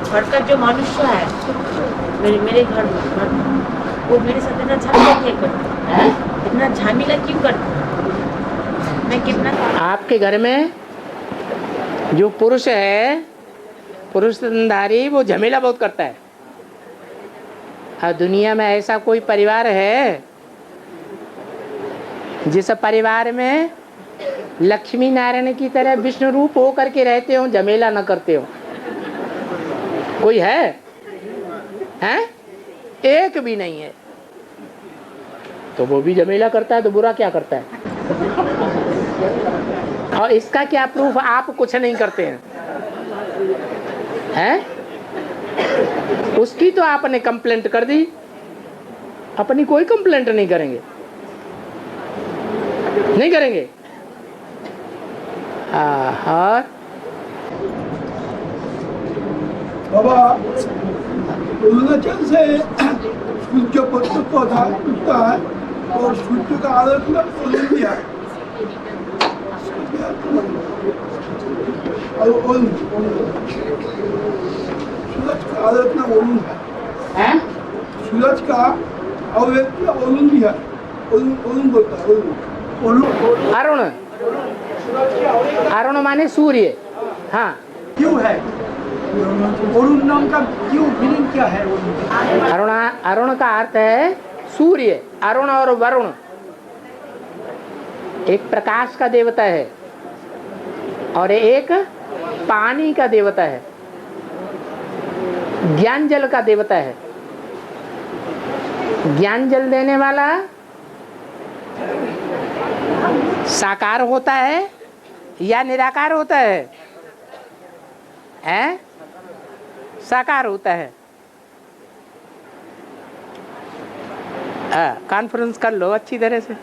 घर का जो मनुष्य है मेरे घर में वो मेरे साथ इतना झमेला क्यों करते हैं? इतना झमेला क्यों करते हैं? मैं कितना आपके घर में जो पुरुष है, पुरुष धंधारी, वो झमेला बहुत करता है। और दुनिया में ऐसा कोई परिवार है जिस परिवार में लक्ष्मी नारायण की तरह विष्णु रूप हो करके रहते हो, झमेला न करते हो? कोई है? हैं? एक भी नहीं है। तो वो भी झमेला करता है तो बुरा क्या करता है? और इसका क्या प्रूफ? आप कुछ नहीं करते हैं, हैं? उसकी तो आपने कंप्लेंट कर दी, अपनी कोई कंप्लेंट नहीं करेंगे, नहीं करेंगे। हाँ, बाबा अरुणाचल से सूर्य पत्र पौधा उगता है और सूर्य का आराधना ओलंपिया और सूरज का आराधना ओलून है, सूरज का आराधना ओलून भी है, ओलून बोलता है, ओलून। अरुण, अरुण माने सूर्य। हाँ, क्यों है अरुण नाम का? क्यों मीनिंग क्या है अरुण, अरुण का अर्थ है सूर्य। अरुण और वरुण एक प्रकाश का देवता है और एक पानी का देवता है, ज्ञान जल का देवता है। ज्ञान जल देने वाला साकार होता है या निराकार होता है? हैं? साकार होता है। कॉन्फ्रेंस कर लो अच्छी तरह से।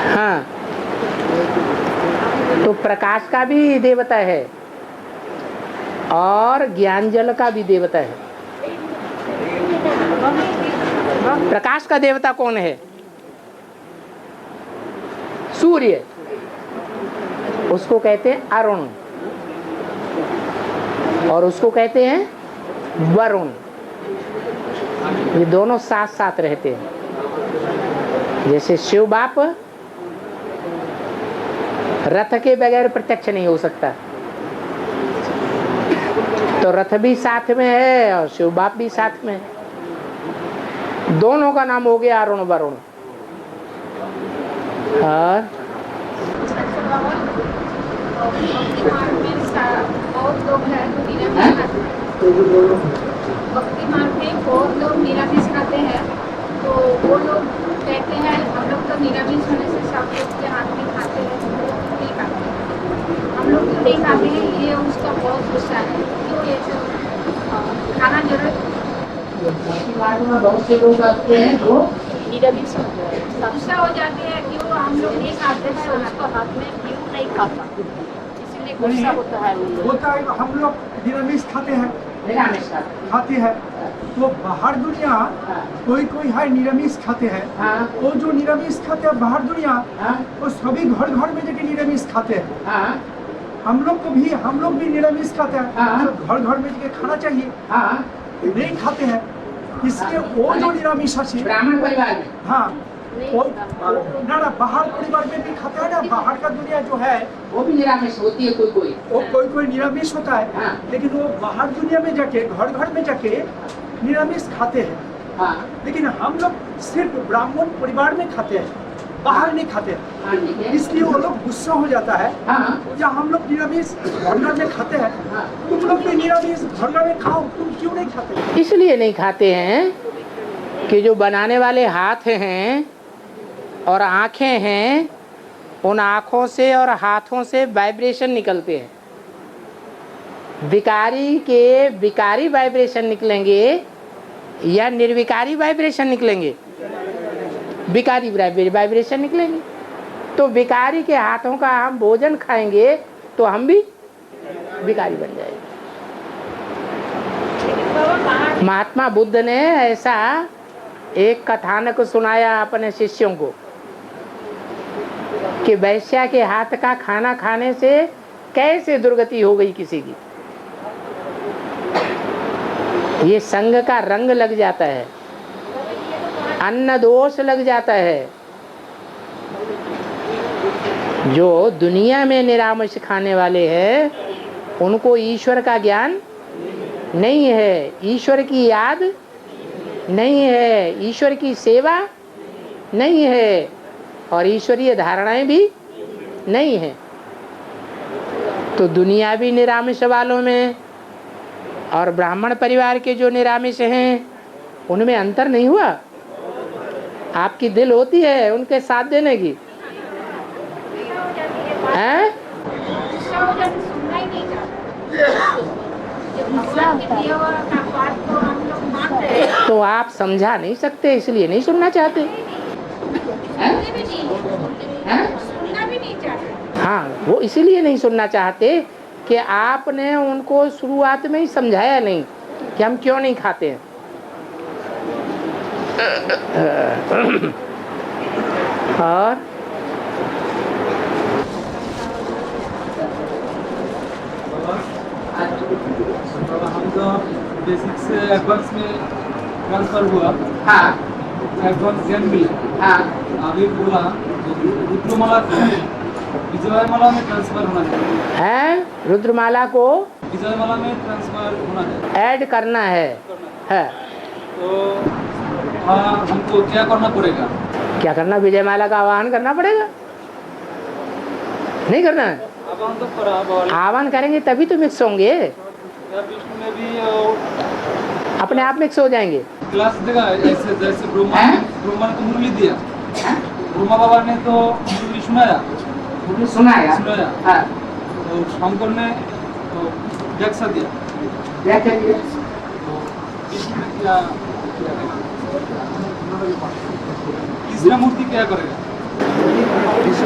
हाँ, तो प्रकाश का भी देवता है और ज्ञान जल का भी देवता है। प्रकाश का देवता कौन है? सूर्य, उसको कहते हैं अरुण और उसको कहते हैं वरुण। ये दोनों साथ साथ रहते हैं। जैसे शिव बाप रथ के बगैर प्रत्यक्ष नहीं हो सकता, तो रथ भी साथ में है और शिव बाप भी साथ में है। दोनों का नाम हो गया अरुण वरुण। और बहुत लोग हैं भक्ति मार्ग में, बहुत लोग निरामिष खाते हैं। तो वो लोग कहते हैं हम लोग तो निरामिष होने से सब लोग के हाथ में खाते हैं, हम लोग क्यों नहीं खाते हैं, हम लोग क्यों नहीं खाते हैं, ये उसका बहुत गुस्सा है। क्यों ये सब खाना जरूरत बहुत से लोग आते हैं तो निरामिष गुस्सा हो जाते हैं, क्यों हम लोग नहीं खाते हैं, उसको हाथ में क्यों नहीं खाता, इसलिए गुस्सा होता है उन लोगों को। होता है हम लोग निरामिष खाते हैं, निरामिष खाते हैं। तो बाहर दुनिया कोई कोई है निरामिष खाते हैं, वो जो निरामिष खाते हैं बाहर दुनिया वो सभी घर घर में जाके निरामिष खाते हैं। हम लोग भी निरामिष खाते हैं, तो घर घर में जाके खाना चाहिए, नहीं खाते हैं। इसलिए वो जो निरामिष है ब्राह्मण परिवार में हाँ वो ना बाहर परिवार में भी खाते हैं ना, बाहर का दुनिया जो है वो भी निरामिष होती है, कोई वो कोई निरामिष होता है, लेकिन वो बाहर दुनिया में जाके घर घर में जाके निरामिष खाते हैं। लेकिन हम लोग सिर्फ ब्राह्मण परिवार में खाते हैं, बाहर नहीं खाते हैं। इसलिए वो लोग गुस्सा हो जाता है, या हम लोग निरामिष घर घर में खाते हैं, तुम लोग भी निरामिष घर घर में खाओ, तुम क्यों नहीं खाते? इसलिए नहीं खाते हैं कि जो बनाने वाले हाथ हैं और आँखें हैं, उन आँखों से और हाथों से वाइब्रेशन निकलते हैं। विकारी के विकारी वाइब्रेशन निकलेंगे या निर्विकारी वाइब्रेशन निकलेंगे? विकारी वाइब्रेशन निकलेंगे। तो विकारी के हाथों का हम भोजन खाएंगे तो हम भी विकारी बन जाएंगे। महात्मा बुद्ध ने ऐसा एक कथानक सुनाया अपने शिष्यों को कि वैश्या के हाथ का खाना खाने से कैसे दुर्गति हो गई किसी की। ये संग का रंग लग जाता है, अन्न दोष लग जाता है। जो दुनिया में निरामिष खाने वाले हैं उनको ईश्वर का ज्ञान नहीं है, ईश्वर की याद नहीं है, ईश्वर की सेवा नहीं है और ईश्वरीय धारणाएं भी नहीं है। तो दुनियावी निरामिष वालों में और ब्राह्मण परिवार के जो निरामिष हैं उनमें अंतर नहीं हुआ। आपकी दिल होती है उनके साथ देने की, हैं? गुस्सा हो जाते, सुनना ही नहीं चाहते। जब भगवान के दिया हुआ का बात को हम लोग मान रहे हैं, तो आप समझा नहीं सकते, इसलिए नहीं सुनना चाहते। सुनने भी नहीं, सुनना भी नहीं चाहते। हाँ, वो इसीलिए नहीं सुनना चाहते कि आपने उनको शुरुआत में ही समझाया नहीं कि हम क्यों नहीं खाते हैं। और बाबा हम तो बेसिक से एडवांस में ट्रांसफर हुआ, एडवांस ज्ञान मिला। अभी बोला रुद्रमाला विजयमाला में ट्रांसफर होना है, रुद्रमाला को विजयमाला में ट्रांसफर होना है, ऐड करना है। तो हमको क्या करना पड़ेगा? क्या करना? विजयमाला का आह्वान करना पड़ेगा। नहीं करना है? आह्वान तो करा, आह्वान करेंगे तभी तो मिक्स होंगे, विष्णु में भी अपने आप मिक्स हो जाएंगे। क्लास देगा ऐसे, जैसे ब्रह्मा ने तो मुरली दिया, ब्रह्मा बाबा ने तो मुरली सुनाया, तो शंकर ने तो व्याख्या दिया, तो विष्णु ने क्या तीसरा मूर्ति क्या करेगा?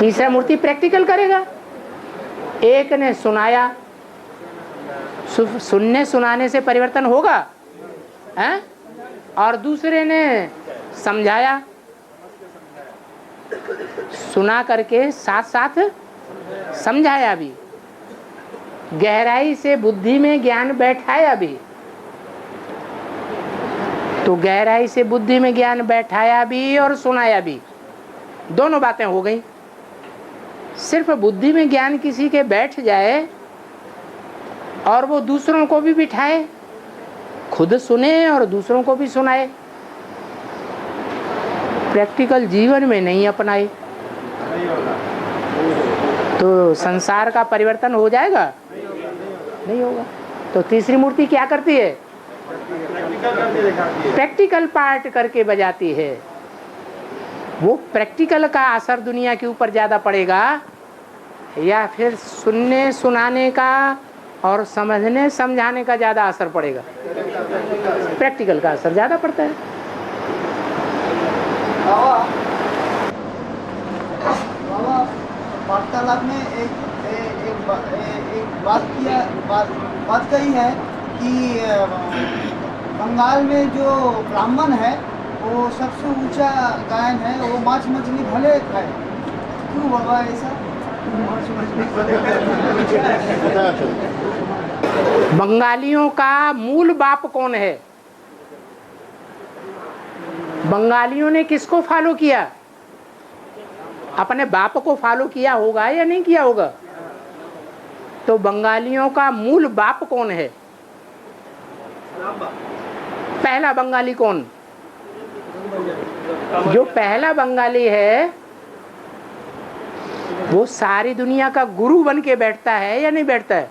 तीसरा मूर्ति प्रैक्टिकल करेगा। एक ने सुनाया, सुनने सुनाने से परिवर्तन होगा, हैं? और दूसरे ने समझाया, सुना करके साथ साथ समझाया भी, गहराई से बुद्धि में ज्ञान बैठाया भी। तो गहराई से बुद्धि में ज्ञान बैठाया भी और सुनाया भी, दोनों बातें हो गई। सिर्फ बुद्धि में ज्ञान किसी के बैठ जाए और वो दूसरों को भी बिठाए, खुद सुने और दूसरों को भी सुनाए, प्रैक्टिकल जीवन में नहीं अपनाए, तो संसार का परिवर्तन हो जाएगा? नहीं होगा। तो तीसरी मूर्ति क्या करती है? प्रैक्टिकल पार्ट करके बजाती है। वो प्रैक्टिकल का असर दुनिया के ऊपर ज्यादा पड़ेगा या फिर सुनने सुनाने का और समझने समझाने का ज्यादा असर पड़ेगा? प्रैक्टिकल का असर ज्यादा पड़ता है। बाबा वार्तालाप में एक बात कही है कि बंगाल में जो ब्राह्मण है वो सबसे ऊंचा गायन है, वो माछ मछली भले खाए। क्यों बाबा ऐसा? बंगालियों का मूल बाप कौन है? बंगालियों ने किसको फॉलो किया? अपने बाप को फॉलो किया होगा या नहीं किया होगा? तो बंगालियों का मूल बाप कौन है? पहला बंगाली कौन? जो पहला बंगाली है वो सारी दुनिया का गुरु बन के बैठता है या नहीं बैठता है?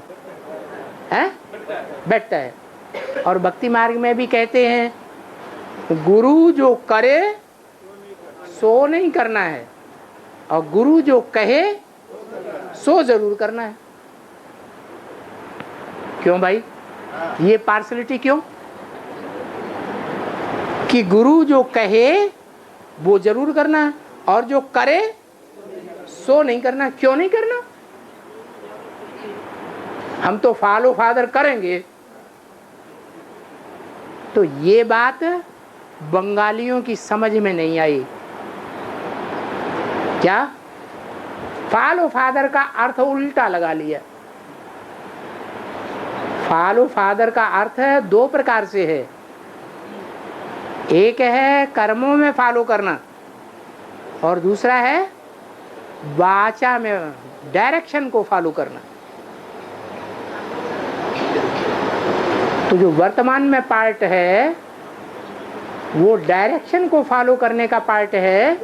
हैं? बैठता है। और भक्ति मार्ग में भी कहते हैं गुरु जो करे सो नहीं करना है और गुरु जो कहे सो जरूर करना है। क्यों भाई? ये पार्शलिटी क्यों कि गुरु जो कहे वो जरूर करना है और जो करे सो नहीं करना? क्यों नहीं करना? हम तो फॉलो फादर करेंगे। तो ये बात बंगालियों की समझ में नहीं आई। क्या? फॉलो फादर का अर्थ उल्टा लगा लिया। फॉलो फादर का अर्थ दो प्रकार से है। एक है कर्मों में फॉलो करना और दूसरा है वाचा में डायरेक्शन को फॉलो करना। तो जो वर्तमान में पार्ट है वो डायरेक्शन को फॉलो करने का पार्ट है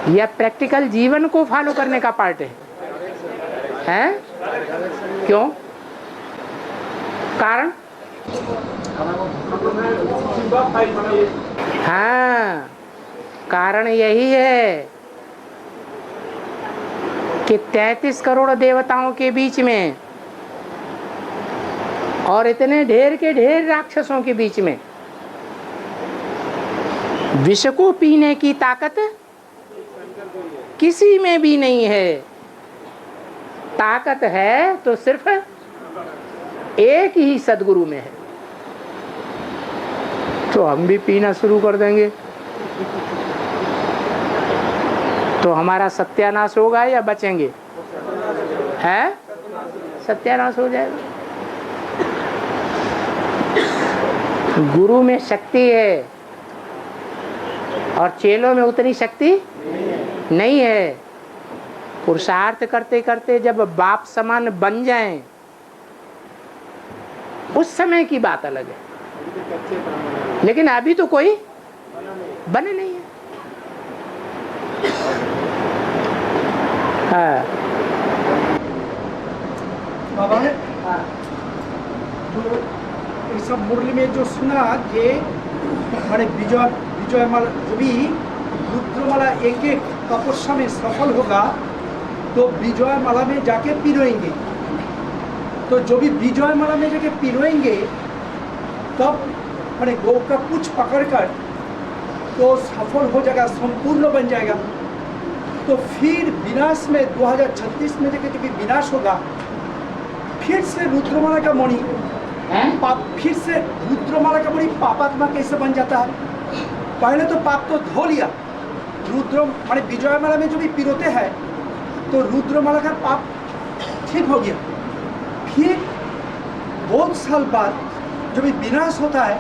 या प्रैक्टिकल जीवन को फॉलो करने का पार्ट है? हैं? क्यों? कारण? हाँ, कारण यही है कि 33 करोड़ देवताओं के बीच में और इतने ढेर के ढेर राक्षसों के बीच में विष को पीने की ताकत किसी में भी नहीं है। ताकत है तो सिर्फ एक ही सदगुरु में है। तो हम भी पीना शुरू कर देंगे तो हमारा सत्यानाश होगा या बचेंगे? है? सत्यानाश हो जाएगा। गुरु में शक्ति है और चेलों में उतनी शक्ति नहीं है। पुरुषार्थ करते करते जब बाप समान बन जाएं उस समय की बात अलग है, लेकिन अभी तो कोई बने नहीं है। हाँ। बाबा जो इस सब मुरली में जो सुना कि हमारे विजय माला जो भी रुद्रमाला एक एक तपस्या में सफल होगा तो विजय माला में जाके पिरोएंगे। तो जो भी विजय माला में जाके पिरोएंगे तब मैंने गौ का कुछ पकड़कर तो सफल हो जाएगा, संपूर्ण बन जाएगा। तो फिर विनाश में 2036 में जाके जब विनाश होगा फिर से रुद्रमाला का मणि फिर से रुद्रमाला का मणि पापात्मा कैसे बन जाता है? पहले तो पाप तो धो लिया, रुद्र माने विजय माला में जो भी पिरोते हैं तो रुद्रमाला का पाप ठीक हो गया। फिर बहुत साल बाद जब विनाश होता है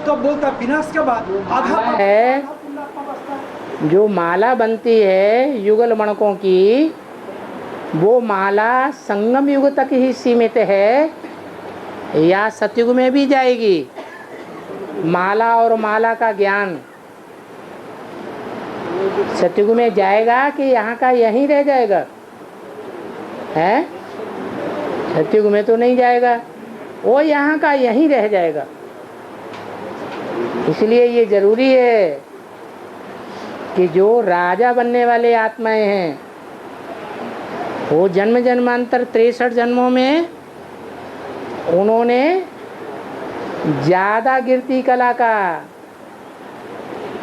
तो बोलता विनाश के बाद आधा पाप, है आधा पुण्यात्मा बचता है। जो माला बनती है युगल मणकों की, वो माला संगम युग तक ही सीमित है या सतयुग में भी जाएगी? माला और माला का ज्ञान सतयुग में जाएगा कि यहाँ का यहीं रह जाएगा? है सतयुग में तो नहीं जाएगा, वो यहाँ का यहीं रह जाएगा। इसलिए ये जरूरी है कि जो राजा बनने वाले आत्माएं हैं वो जन्म जन्मांतर 63 जन्मों में उन्होंने ज्यादा गिरती कला का,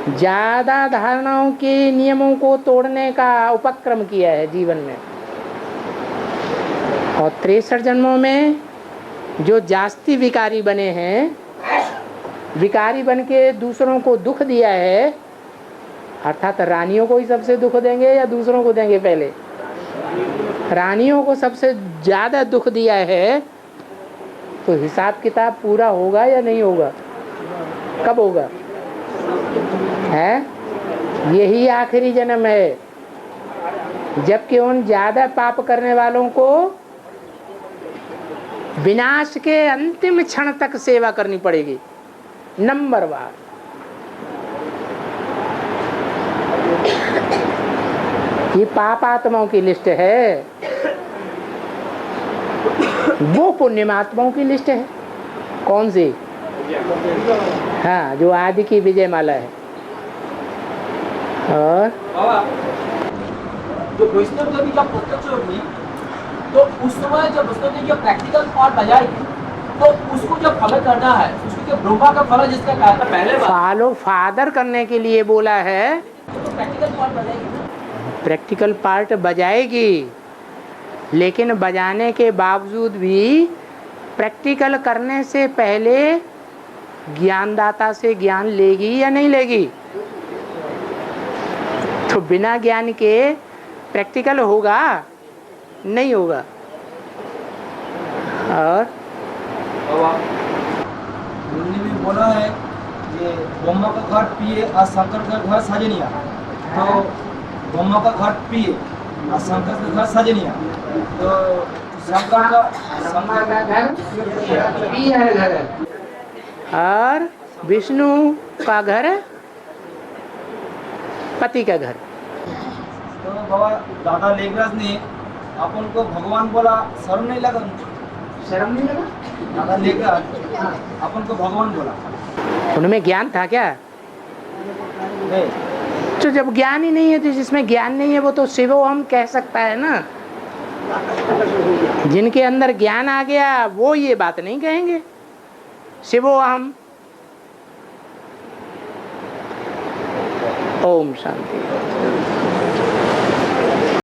ज्यादा धारणाओं के नियमों को तोड़ने का उपक्रम किया है जीवन में। और 63 जन्मों में जो जास्ती विकारी बने हैं, विकारी बन के दूसरों को दुख दिया है, अर्थात रानियों को ही सबसे दुख देंगे या दूसरों को देंगे? पहले रानियों को सबसे ज्यादा दुख दिया है, तो हिसाब किताब पूरा होगा या नहीं होगा? कब होगा? है यही आखिरी जन्म है, जबकि उन ज्यादा पाप करने वालों को विनाश के अंतिम क्षण तक सेवा करनी पड़ेगी, नंबरवार। ये पाप आत्माओं की लिस्ट है, वो पुण्यमात्माओं की लिस्ट है। कौन सी? हाँ, जो आदि की विजय माला है। और बाबा, जो वैष्णव देवी का प्रत्यक्ष होगी, तो उस समय जब वैष्णव देवी का प्रैक्टिकल पार्ट बजाएगी, तो उसको जब फॉलो करना है, उसको जो ब्रह्मा का फल जिसका कहा था पहले बार, फॉलो फादर करने के लिए बोला है, तो प्रैक्टिकल पार्ट बजाएगी। प्रैक्टिकल पार्ट बजाएगी, लेकिन बजाने के बावजूद भी प्रैक्टिकल करने से पहले ज्ञानदाता से ज्ञान लेगी या नहीं लेगी? तो बिना ज्ञान के प्रैक्टिकल होगा? नहीं होगा। और उन्होंने भी बोला है कि ब्रह्मा का घाट पिए और शंकर का घर सजनिया, तो ब्रह्मा का घाट पिए और शंकर का घर सजनिया, तो शंकर का घर और विष्णु का घर पति का घर। तो बाबा दादा लेखराज ने अपन को भगवान बोला, शर्म नहीं लगा? शर्म नहीं लगा? दादा लेखराज अपन को भगवान बोला उनमें ज्ञान था क्या? नहीं। तो जब ज्ञान ही नहीं है, तो जिसमें ज्ञान नहीं है वो तो शिवो हम कह सकता है ना। जिनके अंदर ज्ञान आ गया वो ये बात नहीं कहेंगे शिवो हम। ओम शांति।